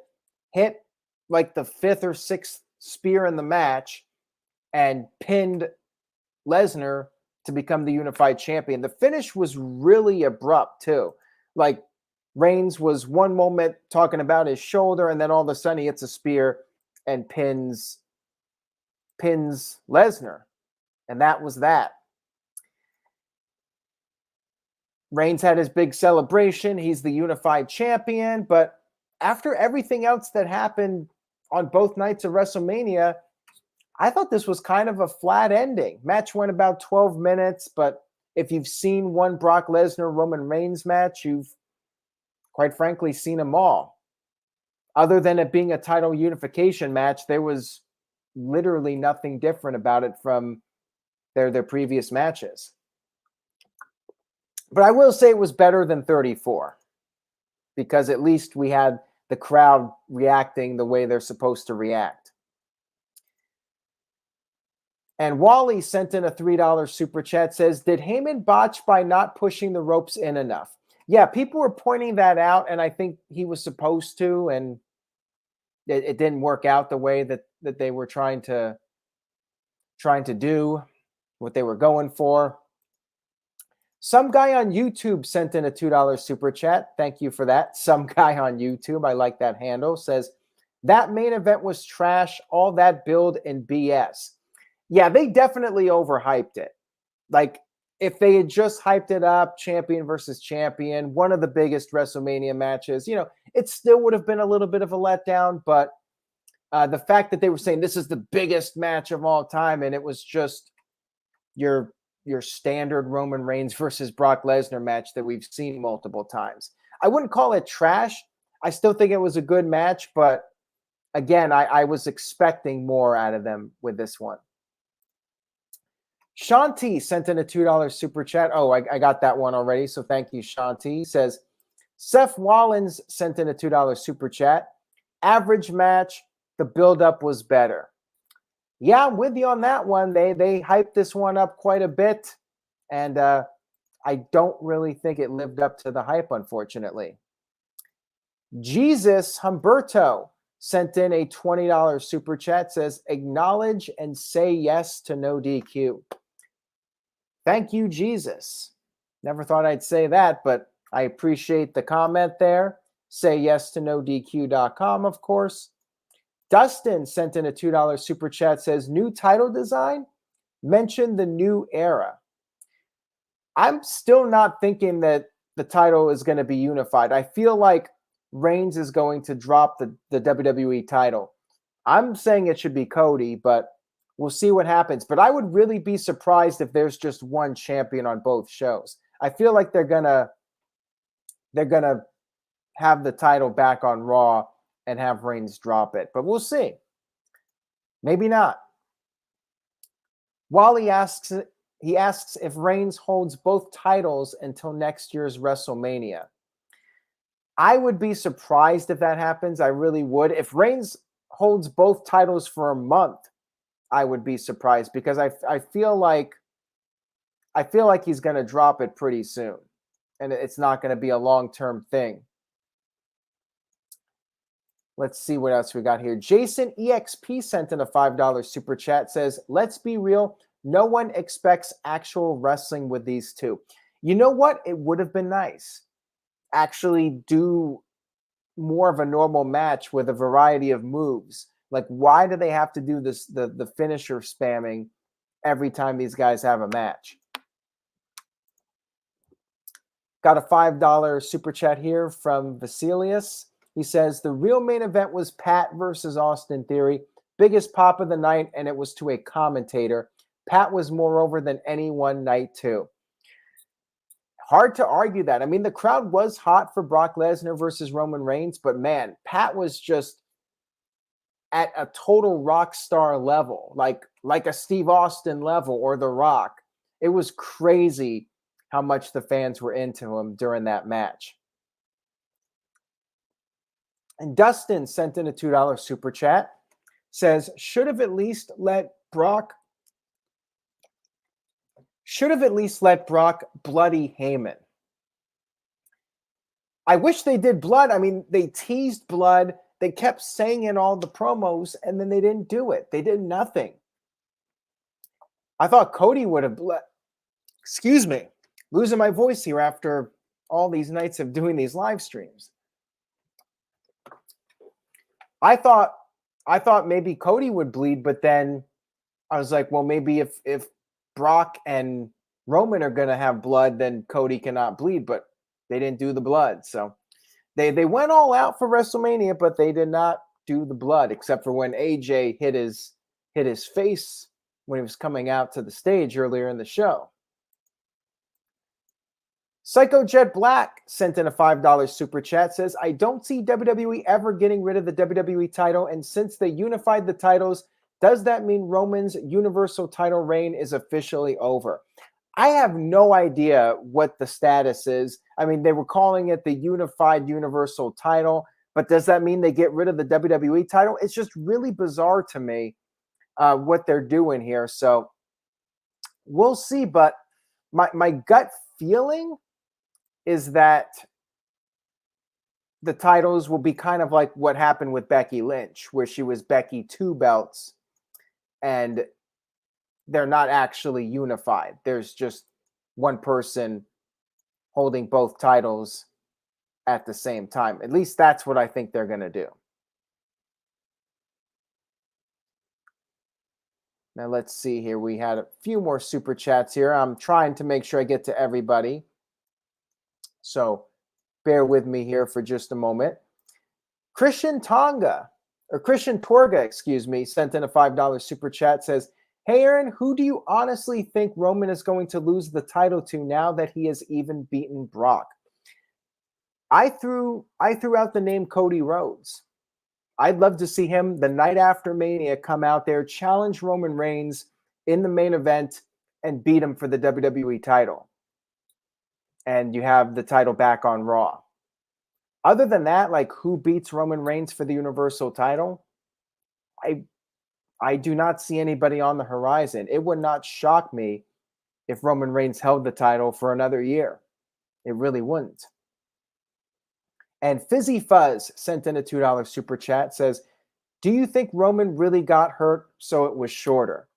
hit like the 5th or 6th spear in the match, and pinned Lesnar to become the unified champion. The finish was really abrupt too. Like, Reigns was one moment talking about his shoulder, and then all of a sudden he hits a spear and pins Lesnar. And that was that. Reigns had his big celebration. He's the unified champion. But after everything else that happened on both nights of WrestleMania, I thought this was kind of a flat ending. Match went about 12 minutes, but if you've seen one Brock Lesnar Roman Reigns match, you've quite frankly seen them all. Other than it being a title unification match, there was literally nothing different about it from their previous matches. But I will say it was better than 34 because at least we had the crowd reacting the way they're supposed to react. And Wally sent in a $3 super chat, says, did Heyman botch by not pushing the ropes in enough? Yeah, people were pointing that out, and I think he was supposed to, and it didn't work out the way that they were trying to do, what they were going for. Some guy on YouTube sent in a $2 super chat. Thank you for that. Some guy on YouTube, I like that handle, says, that main event was trash, all that build and BS. Yeah, they definitely overhyped it. Like, if they had just hyped it up, champion versus champion, one of the biggest WrestleMania matches, it still would have been a little bit of a letdown. But the fact that they were saying this is the biggest match of all time, and it was just your standard Roman Reigns versus Brock Lesnar match that we've seen multiple times. I wouldn't call it trash. I still think it was a good match, but again, I was expecting more out of them with this one. Shanti sent in a $2 super chat. Oh, I got that one already, so thank you, Shanti. Says, Seth Rollins sent in a $2 super chat. Average match, the build-up was better. Yeah, I'm with you on that one. They hyped this one up quite a bit, and I don't really think it lived up to the hype, unfortunately. Jesus Humberto sent in a $20 super chat, says, acknowledge and say yes to no DQ. Thank you, Jesus. Never thought I'd say that, but I appreciate the comment there. Say yes to nodq.com, of course. Dustin sent in a $2 super chat, says, new title design? Mention the new era. I'm still not thinking that the title is going to be unified. I feel like Reigns is going to drop the WWE title. I'm saying it should be Cody, but we'll see what happens. But I would really be surprised if there's just one champion on both shows. I feel like they're gonna have the title back on Raw and have Reigns drop it. But we'll see. Maybe not. Wally asks if Reigns holds both titles until next year's WrestleMania. I would be surprised if that happens. I really would. If Reigns holds both titles for a month, I would be surprised because I feel like he's going to drop it pretty soon, and it's not going to be a long-term thing. Let's see what else we got here. Jason EXP sent in a $5 super chat, says, let's be real, no one expects actual wrestling with these two. You know what? It would have been nice. Actually do more of a normal match with a variety of moves. Like, why do they have to do this, the finisher spamming every time these guys have a match? Got a $5 super chat here from Vasilius. He says, the real main event was Pat versus Austin Theory. Biggest pop of the night, and it was to a commentator. Pat was more over than any one night, too. Hard to argue that. I mean, the crowd was hot for Brock Lesnar versus Roman Reigns, but man, Pat was just at a total rock star level, like a Steve Austin level or The Rock. It was crazy how much the fans were into him during that match. And Dustin sent in a $2 super chat, says, should have at least let Brock bloody Heyman. I wish they did blood. I mean, they teased blood. They kept saying in all the promos, and then they didn't do it. They did nothing. I thought Cody would have bled. Excuse me. Losing my voice here after all these nights of doing these live streams. I thought maybe Cody would bleed, but then I was like, well, maybe if Brock and Roman are going to have blood, then Cody cannot bleed, but they didn't do the blood. So they went all out for WrestleMania, but they did not do the blood, except for when AJ hit his face when he was coming out to the stage earlier in the show. Psycho Jet Black sent in a $5 super chat, says, I don't see WWE ever getting rid of the WWE title, and since they unified the titles, does that mean Roman's Universal title reign is officially over? I have no idea what the status is. I mean, they were calling it the Unified Universal title, but does that mean they get rid of the WWE title? It's just really bizarre to me what they're doing here. So we'll see. But my gut feeling is that the titles will be kind of like what happened with Becky Lynch, where she was Becky 2 belts, and they're not actually unified. There's just one person holding both titles at the same time. At least that's what I think they're going to do. Now let's see here. We had a few more super chats here. I'm trying to make sure I get to everybody, so bear with me here for just a moment. Christian Torga, excuse me, sent in a $5 super chat, says, "Hey Aaron, who do you honestly think Roman is going to lose the title to now that he has even beaten Brock?" I threw out the name Cody Rhodes. I'd love to see him the night after Mania come out there, challenge Roman Reigns in the main event, and beat him for the WWE title. And you have the title back on Raw. Other than that, like, who beats Roman Reigns for the Universal title? I do not see anybody on the horizon. It would not shock me if Roman Reigns held the title for another year. It really wouldn't. And Fizzy Fuzz sent in a $2 super chat, says, "Do you think Roman really got hurt so it was shorter?"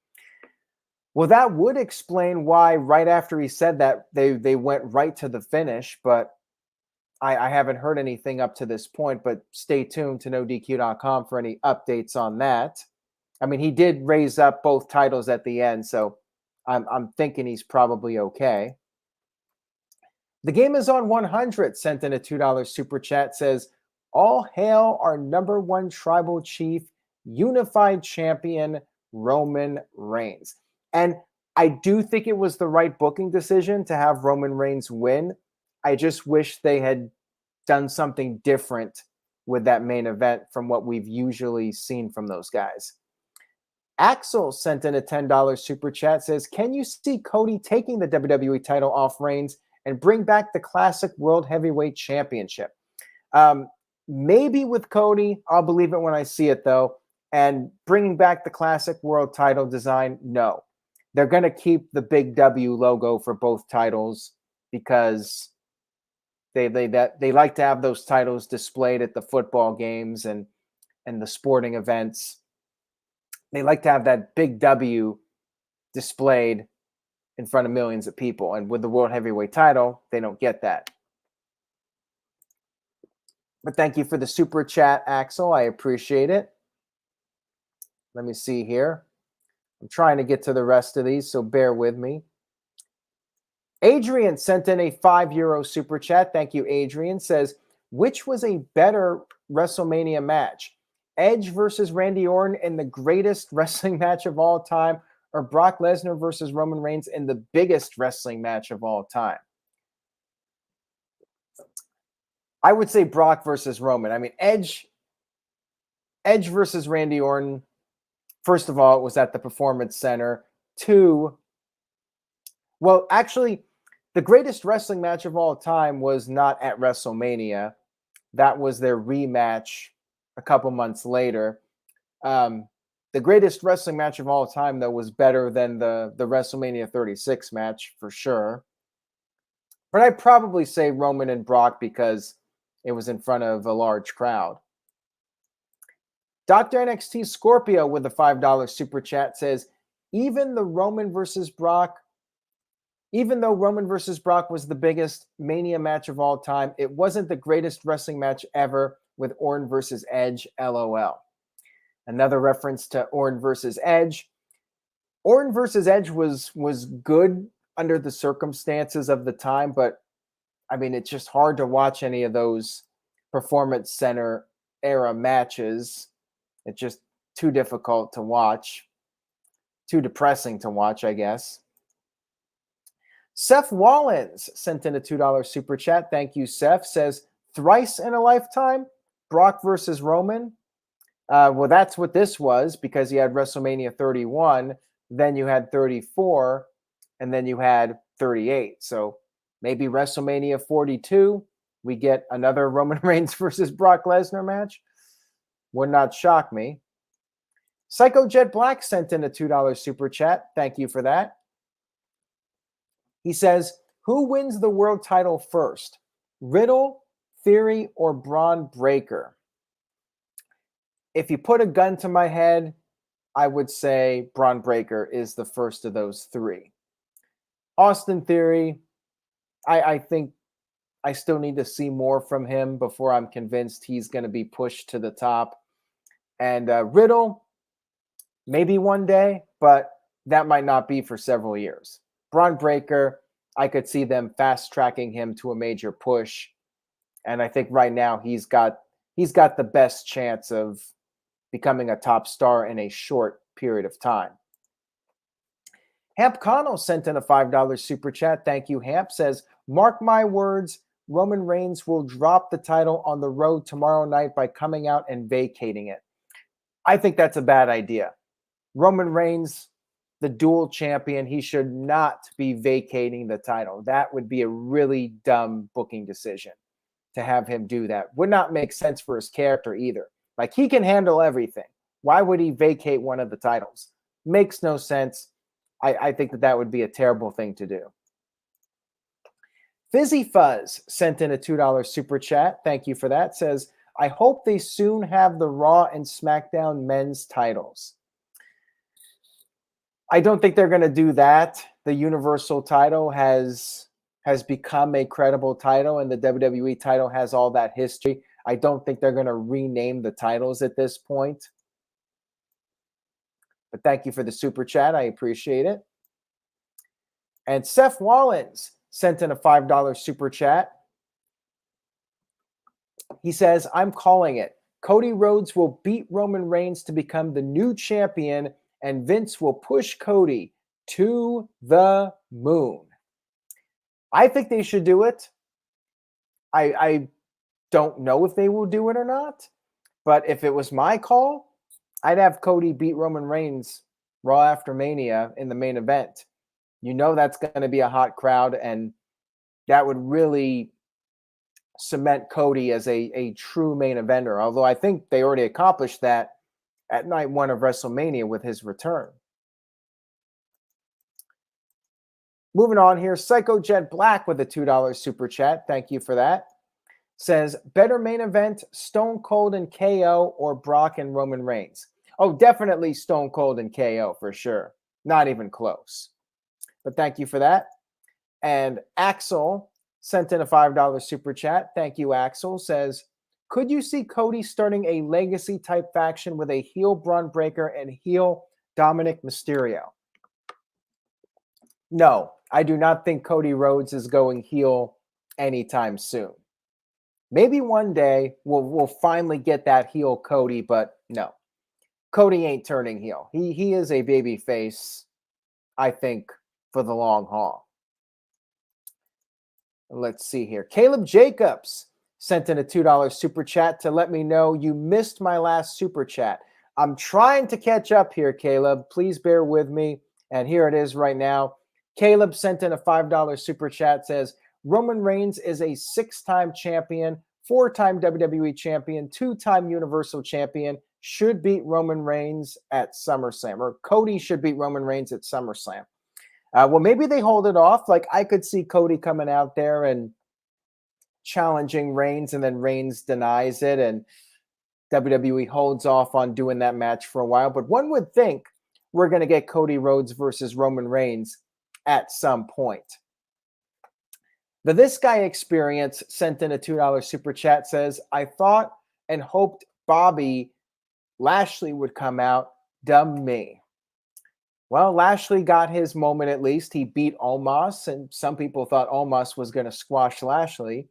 Well, that would explain why right after he said that, they went right to the finish, but I haven't heard anything up to this point, but stay tuned to NoDQ.com for any updates on that. I mean, he did raise up both titles at the end, so I'm thinking he's probably okay. The Game is on 100 sent in a $2 super chat, says, "All hail our #1 tribal chief, unified champion, Roman Reigns." And I do think it was the right booking decision to have Roman Reigns win. I just wish they had done something different with that main event from what we've usually seen from those guys. Axel sent in a $10 super chat, says, "Can you see Cody taking the WWE title off Reigns and bring back the classic World Heavyweight Championship?" Maybe with Cody. I'll believe it when I see it, though. And bringing back the classic world title design, no. They're going to keep the big W logo for both titles because they like to have those titles displayed at the football games and the sporting events. They like to have that big W displayed in front of millions of people. And with the World Heavyweight title, they don't get that. But thank you for the super chat, Axel. I appreciate it. Let me see here. I'm trying to get to the rest of these, so bear with me. Adrian sent in a €5 super chat. Thank you, Adrian. Says, "Which was a better WrestleMania match? Edge versus Randy Orton in the greatest wrestling match of all time, or Brock Lesnar versus Roman Reigns in the biggest wrestling match of all time?" I would say Brock versus Roman. I mean, Edge versus Randy Orton, first of all, it was at the Performance Center. 2, well, actually, the greatest wrestling match of all time was not at WrestleMania. That was their rematch a couple months later. The greatest wrestling match of all time, though, was better than the WrestleMania 36 match for sure. But I'd probably say Roman and Brock because it was in front of a large crowd. Dr. NXT Scorpio with a $5 super chat says, even though Roman versus Brock was the biggest Mania match of all time, it wasn't the greatest wrestling match ever with Orton versus Edge, LOL. Another reference to Orton versus Edge. Orton versus Edge was good under the circumstances of the time, but I mean, it's just hard to watch any of those Performance Center era matches. It's just too difficult to watch. Too depressing to watch, I guess. Seth Wallens sent in a $2 super chat. Thank you, Seth. Says, thrice in a lifetime, Brock versus Roman. Well, that's what this was because you had WrestleMania 31, then you had 34, and then you had 38. So maybe WrestleMania 42, we get another Roman Reigns versus Brock Lesnar match. Would not shock me. Psycho Jet Black sent in a $2 super chat. Thank you for that. He says, who wins the world title first? Riddle, Theory, or Braun Breaker? If you put a gun to my head, I would say Braun Breaker is the first of those three. Austin Theory, I think I still need to see more from him before I'm convinced he's going to be pushed to the top. And Riddle, maybe one day, but that might not be for several years. Braun Breaker, I could see them fast-tracking him to a major push. And I think right now he's got the best chance of becoming a top star in a short period of time. Hamp Connell sent in a $5 super chat. Thank you, Hamp. Says, mark my words, Roman Reigns will drop the title on the road tomorrow night by coming out and vacating it. I think that's a bad idea. Roman Reigns, the dual champion, he should not be vacating the title. That would be a really dumb booking decision to have him do that. Would not make sense for his character either. Like, he can handle everything. Why would he vacate one of the titles? Makes no sense. I think that would be a terrible thing to do. Fizzy Fuzz sent in a $2 super chat. Thank you for that. Says, I hope they soon have the Raw and SmackDown men's titles. I don't think they're going to do that. The Universal title has become a credible title, and the WWE title has all that history. I don't think they're going to rename the titles at this point. But thank you for the super chat. I appreciate it. And Seth Wallens sent in a $5 super chat. He says, I'm calling it. Cody Rhodes will beat Roman Reigns to become the new champion, and Vince will push Cody to the moon. I think they should do it. I don't know if they will do it or not, but if it was my call, I'd have Cody beat Roman Reigns Raw after Mania in the main event. You know that's going to be a hot crowd, and that would really cement Cody as a true main eventer, although I think they already accomplished that at night one of WrestleMania with his return. Moving on here, Psycho Jet Black with a $2 super chat. Thank you for that. Says, better main event, Stone Cold and KO or Brock and Roman Reigns? Oh, definitely Stone Cold and KO for sure. Not even close. But thank you for that. And Axel sent in a $5 super chat. Thank you, Axel. Says, could you see Cody starting a legacy type faction with a heel Braun Breaker and heel Dominic Mysterio? No, I do not think Cody Rhodes is going heel anytime soon. Maybe one day we'll finally get that heel Cody, but no. Cody ain't turning heel. He is a baby face, I think, for the long haul. Let's see here. Caleb Jacobs sent in a $2 super chat to let me know you missed my last super chat. I'm trying to catch up here, Caleb. Please bear with me. And here it is right now. Caleb sent in a $5 super chat, says, Roman Reigns is a 6-time champion, 4-time WWE champion, 2-time Universal champion, should beat Roman Reigns at SummerSlam, or Cody should beat Roman Reigns at SummerSlam. Well, maybe they hold it off. Like, I could see Cody coming out there and challenging Reigns, and then Reigns denies it, and WWE holds off on doing that match for a while. But one would think we're going to get Cody Rhodes versus Roman Reigns at some point. The This Guy Experience sent in a $2 super chat, says, I thought and hoped Bobby Lashley would come out. Dumb me. Well, Lashley got his moment at least. He beat Omas, and some people thought Omas was going to squash Lashley.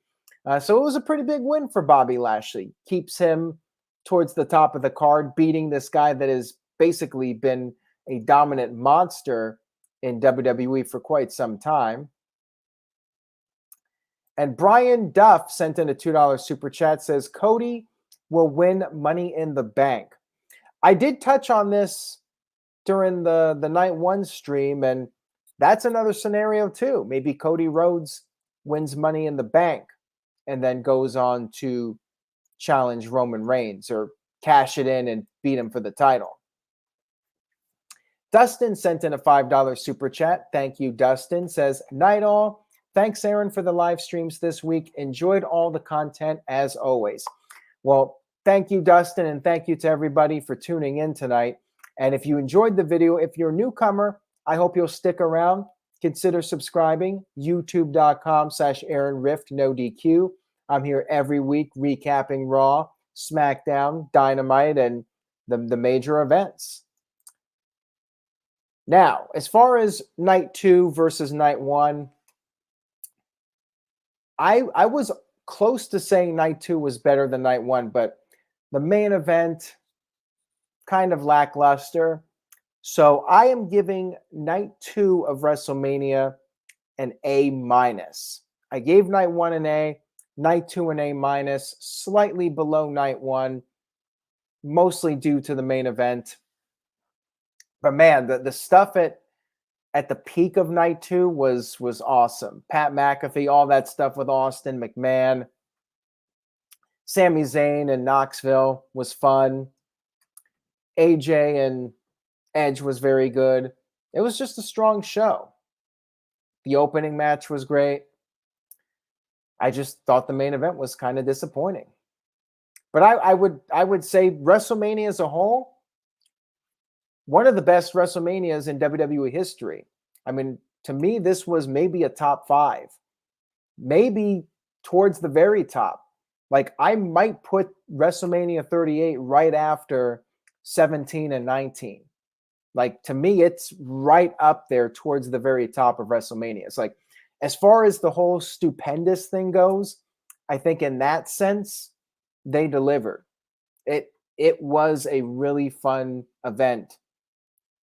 So it was a pretty big win for Bobby Lashley. Keeps him towards the top of the card, beating this guy that has basically been a dominant monster in WWE for quite some time. And Brian Duff sent in a $2 super chat, says, Cody will win Money in the Bank. I did touch on this during the night one stream, and that's another scenario too. Maybe Cody Rhodes wins Money in the Bank and then goes on to challenge Roman Reigns or cash it in and beat him for the title. Dustin sent in a $5 super chat. Thank you, Dustin. Says, night all. Thanks, Aaron, for the live streams this week. Enjoyed all the content as always. Well, thank you, Dustin, and thank you to everybody for tuning in tonight. And if you enjoyed the video, if you're a newcomer, I hope you'll stick around. Consider subscribing, youtube.com/AaronRift, no DQ. I'm here every week recapping Raw, SmackDown, Dynamite, and the major events. Now, as far as night 2 versus night 1, I was close to saying night 2 was better than night 1, but the main event kind of lackluster. So I am giving night 2 of WrestleMania an A-. I gave night 1 an A, night 2 an A-, slightly below night 1, mostly due to the main event. But man, the stuff at the peak of night 2 was awesome. Pat McAfee, all that stuff with Austin, McMahon, Sami Zayn and Knoxville was fun. AJ and Edge was very good. It was just a strong show. The opening match was great. I just thought the main event was kind of disappointing. But I would say WrestleMania as a whole, one of the best WrestleManias in WWE history. I mean, to me, this was maybe a top 5. Maybe towards the very top. Like, I might put WrestleMania 38 right after 17 and 19. Like, to me, it's right up there towards the very top of WrestleMania. It's like, as far as the whole stupendous thing goes, I think in that sense, they delivered. It was a really fun event.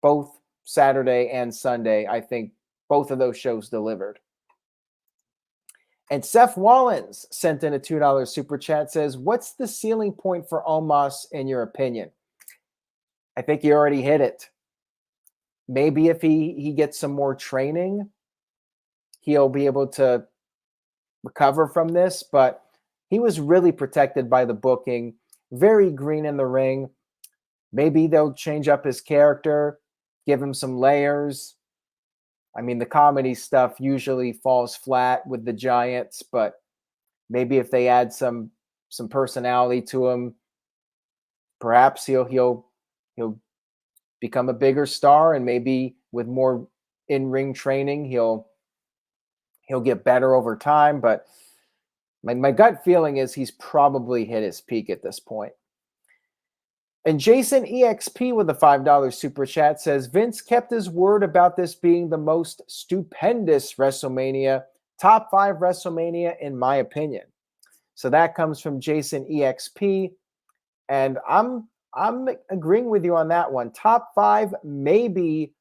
Both Saturday and Sunday, I think both of those shows delivered. And Seth Wallens sent in a $2 super chat, says, what's the ceiling point for Omos in your opinion? I think he already hit it. Maybe if he gets some more training, he'll be able to recover from this, but he was really protected by the booking, very green in the ring. Maybe they'll change up his character, give him some layers. I mean, the comedy stuff usually falls flat with the Giants, but maybe if they add some personality to him, perhaps he'll become a bigger star, and maybe with more in-ring training, he'll get better over time. But my gut feeling is he's probably hit his peak at this point. And Jason EXP with a $5 super chat says, Vince kept his word about this being the most stupendous WrestleMania, top 5 WrestleMania in my opinion. So that comes from Jason EXP, and I'm agreeing with you on that one. Top 5, maybe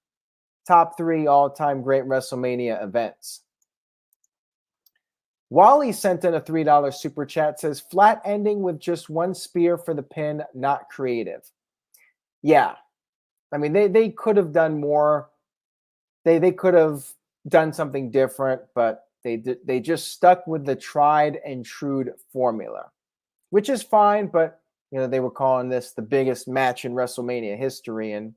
top 3 all-time great WrestleMania events. Wally sent in a $3 super chat, says, flat ending with just one spear for the pin, not creative. Yeah. I mean, they could have done more. They could have done something different, but they just stuck with the tried and true formula, which is fine, but you know, they were calling this the biggest match in WrestleMania history and,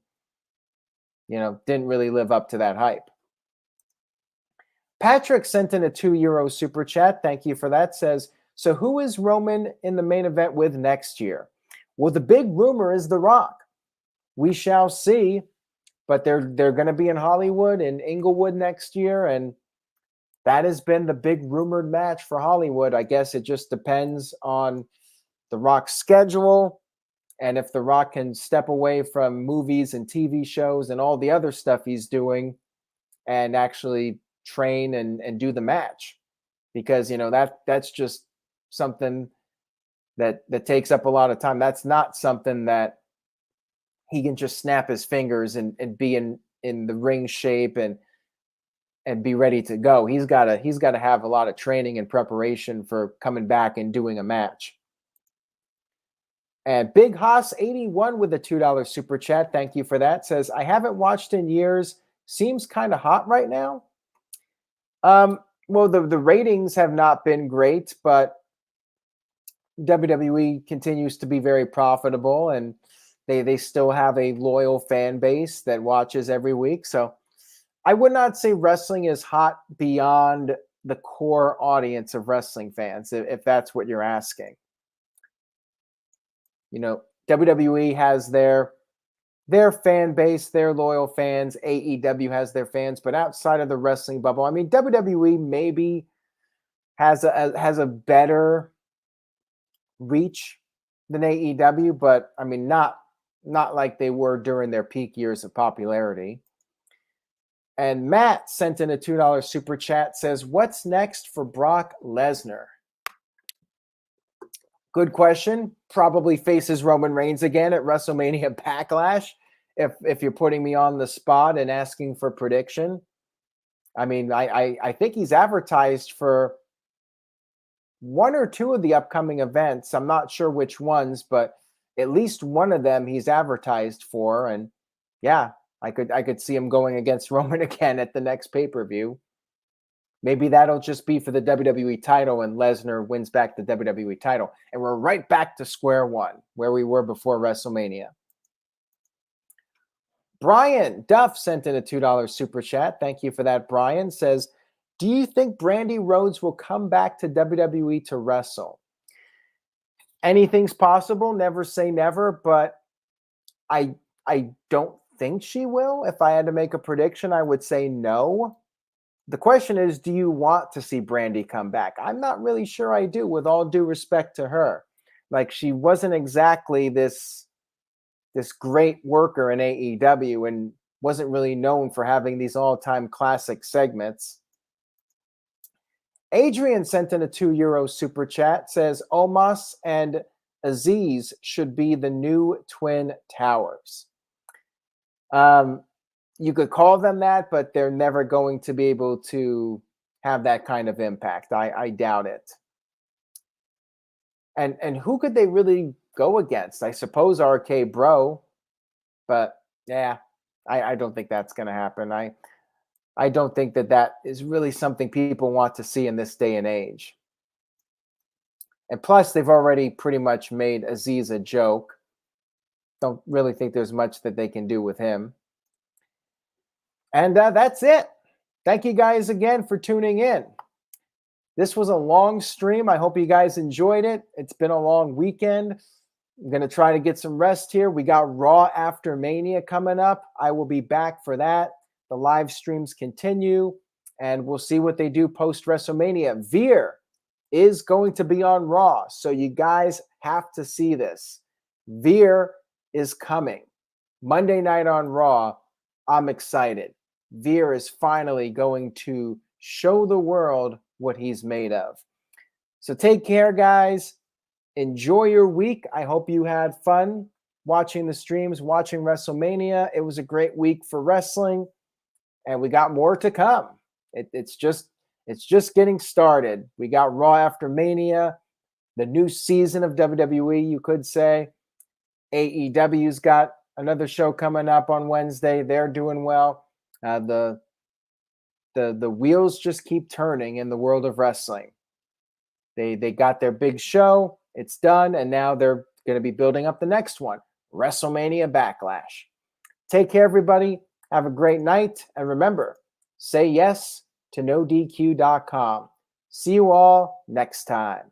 you know, didn't really live up to that hype. Patrick sent in a €2 super chat. Thank you for that. Says, so who is Roman in the main event with next year? Well, the big rumor is The Rock. We shall see, but they're going to be in Hollywood in Inglewood next year, and that has been the big rumored match for Hollywood. I guess it just depends on The Rock's schedule, and if The Rock can step away from movies and TV shows and all the other stuff he's doing and actually train and do the match, because you know that's just something that takes up a lot of time. That's not something that he can just snap his fingers and be in the ring shape and be ready to go. He's got to have a lot of training and preparation for coming back and doing a match. And Big Haas 81 with a $2 super chat. Thank you for that. Says, I haven't watched in years. seems kind of hot right now. Well, the ratings have not been great, but WWE continues to be very profitable, and they still have a loyal fan base that watches every week. So I would not say wrestling is hot beyond the core audience of wrestling fans, if that's what you're asking. You know, WWE has their fan base, their loyal fans. AEW has their fans, but outside of the wrestling bubble, I mean, WWE maybe has a better reach than AEW, but I mean, not like they were during their peak years of popularity. And Matt sent in a $2 super chat, says, "What's next for Brock Lesnar?" Good question. Probably faces Roman Reigns again at WrestleMania Backlash. If you're putting me on the spot and asking for prediction, I mean, I think he's advertised for one or two of the upcoming events. I'm not sure which ones, but at least one of them he's advertised for. And yeah, I could see him going against Roman again at the next pay-per-view. Maybe that'll just be for the WWE title and Lesnar wins back the WWE title. And we're right back to square one where we were before WrestleMania. Brian Duff sent in a $2 super chat. Thank you for that, Brian. Says, "Do you think Brandy Rhodes will come back to WWE to wrestle?" Anything's possible. Never say never, but I don't think she will. If I had to make a prediction, I would say no. The question is, do you want to see Brandy come back? I'm not really sure I do, with all due respect to her. Like, she wasn't exactly this great worker in AEW and wasn't really known for having these all-time classic segments. Adrian sent in a €2 super chat, says, "Omas and Aziz should be the new Twin Towers." You could call them that, but they're never going to be able to have that kind of impact. I doubt it. And who could they really go against? I suppose RK Bro, but yeah, I don't think that's going to happen. I don't think that is really something people want to see in this day and age. And plus, they've already pretty much made Aziz a joke. Don't really think there's much that they can do with him. And that's it. Thank you guys again for tuning in. This was a long stream. I hope you guys enjoyed it. It's been a long weekend. I'm going to try to get some rest here. We got Raw After Mania coming up. I will be back for that. The live streams continue, and we'll see what they do post-WrestleMania. Veer is going to be on Raw, so you guys have to see this. Veer is coming. Monday night on Raw. I'm excited. Veer is finally going to show the world what he's made of. So take care, guys. Enjoy your week. I hope you had fun watching the streams, watching WrestleMania. It was a great week for wrestling, and we got more to come. It's just getting started. We got Raw After Mania, the new season of WWE, you could say. AEW's got another show coming up on Wednesday. They're doing well. The wheels just keep turning in the world of wrestling. They got their big show. It's done, and now they're going to be building up the next one, WrestleMania Backlash. Take care, everybody. Have a great night, and remember, say yes to NoDQ.com. See you all next time.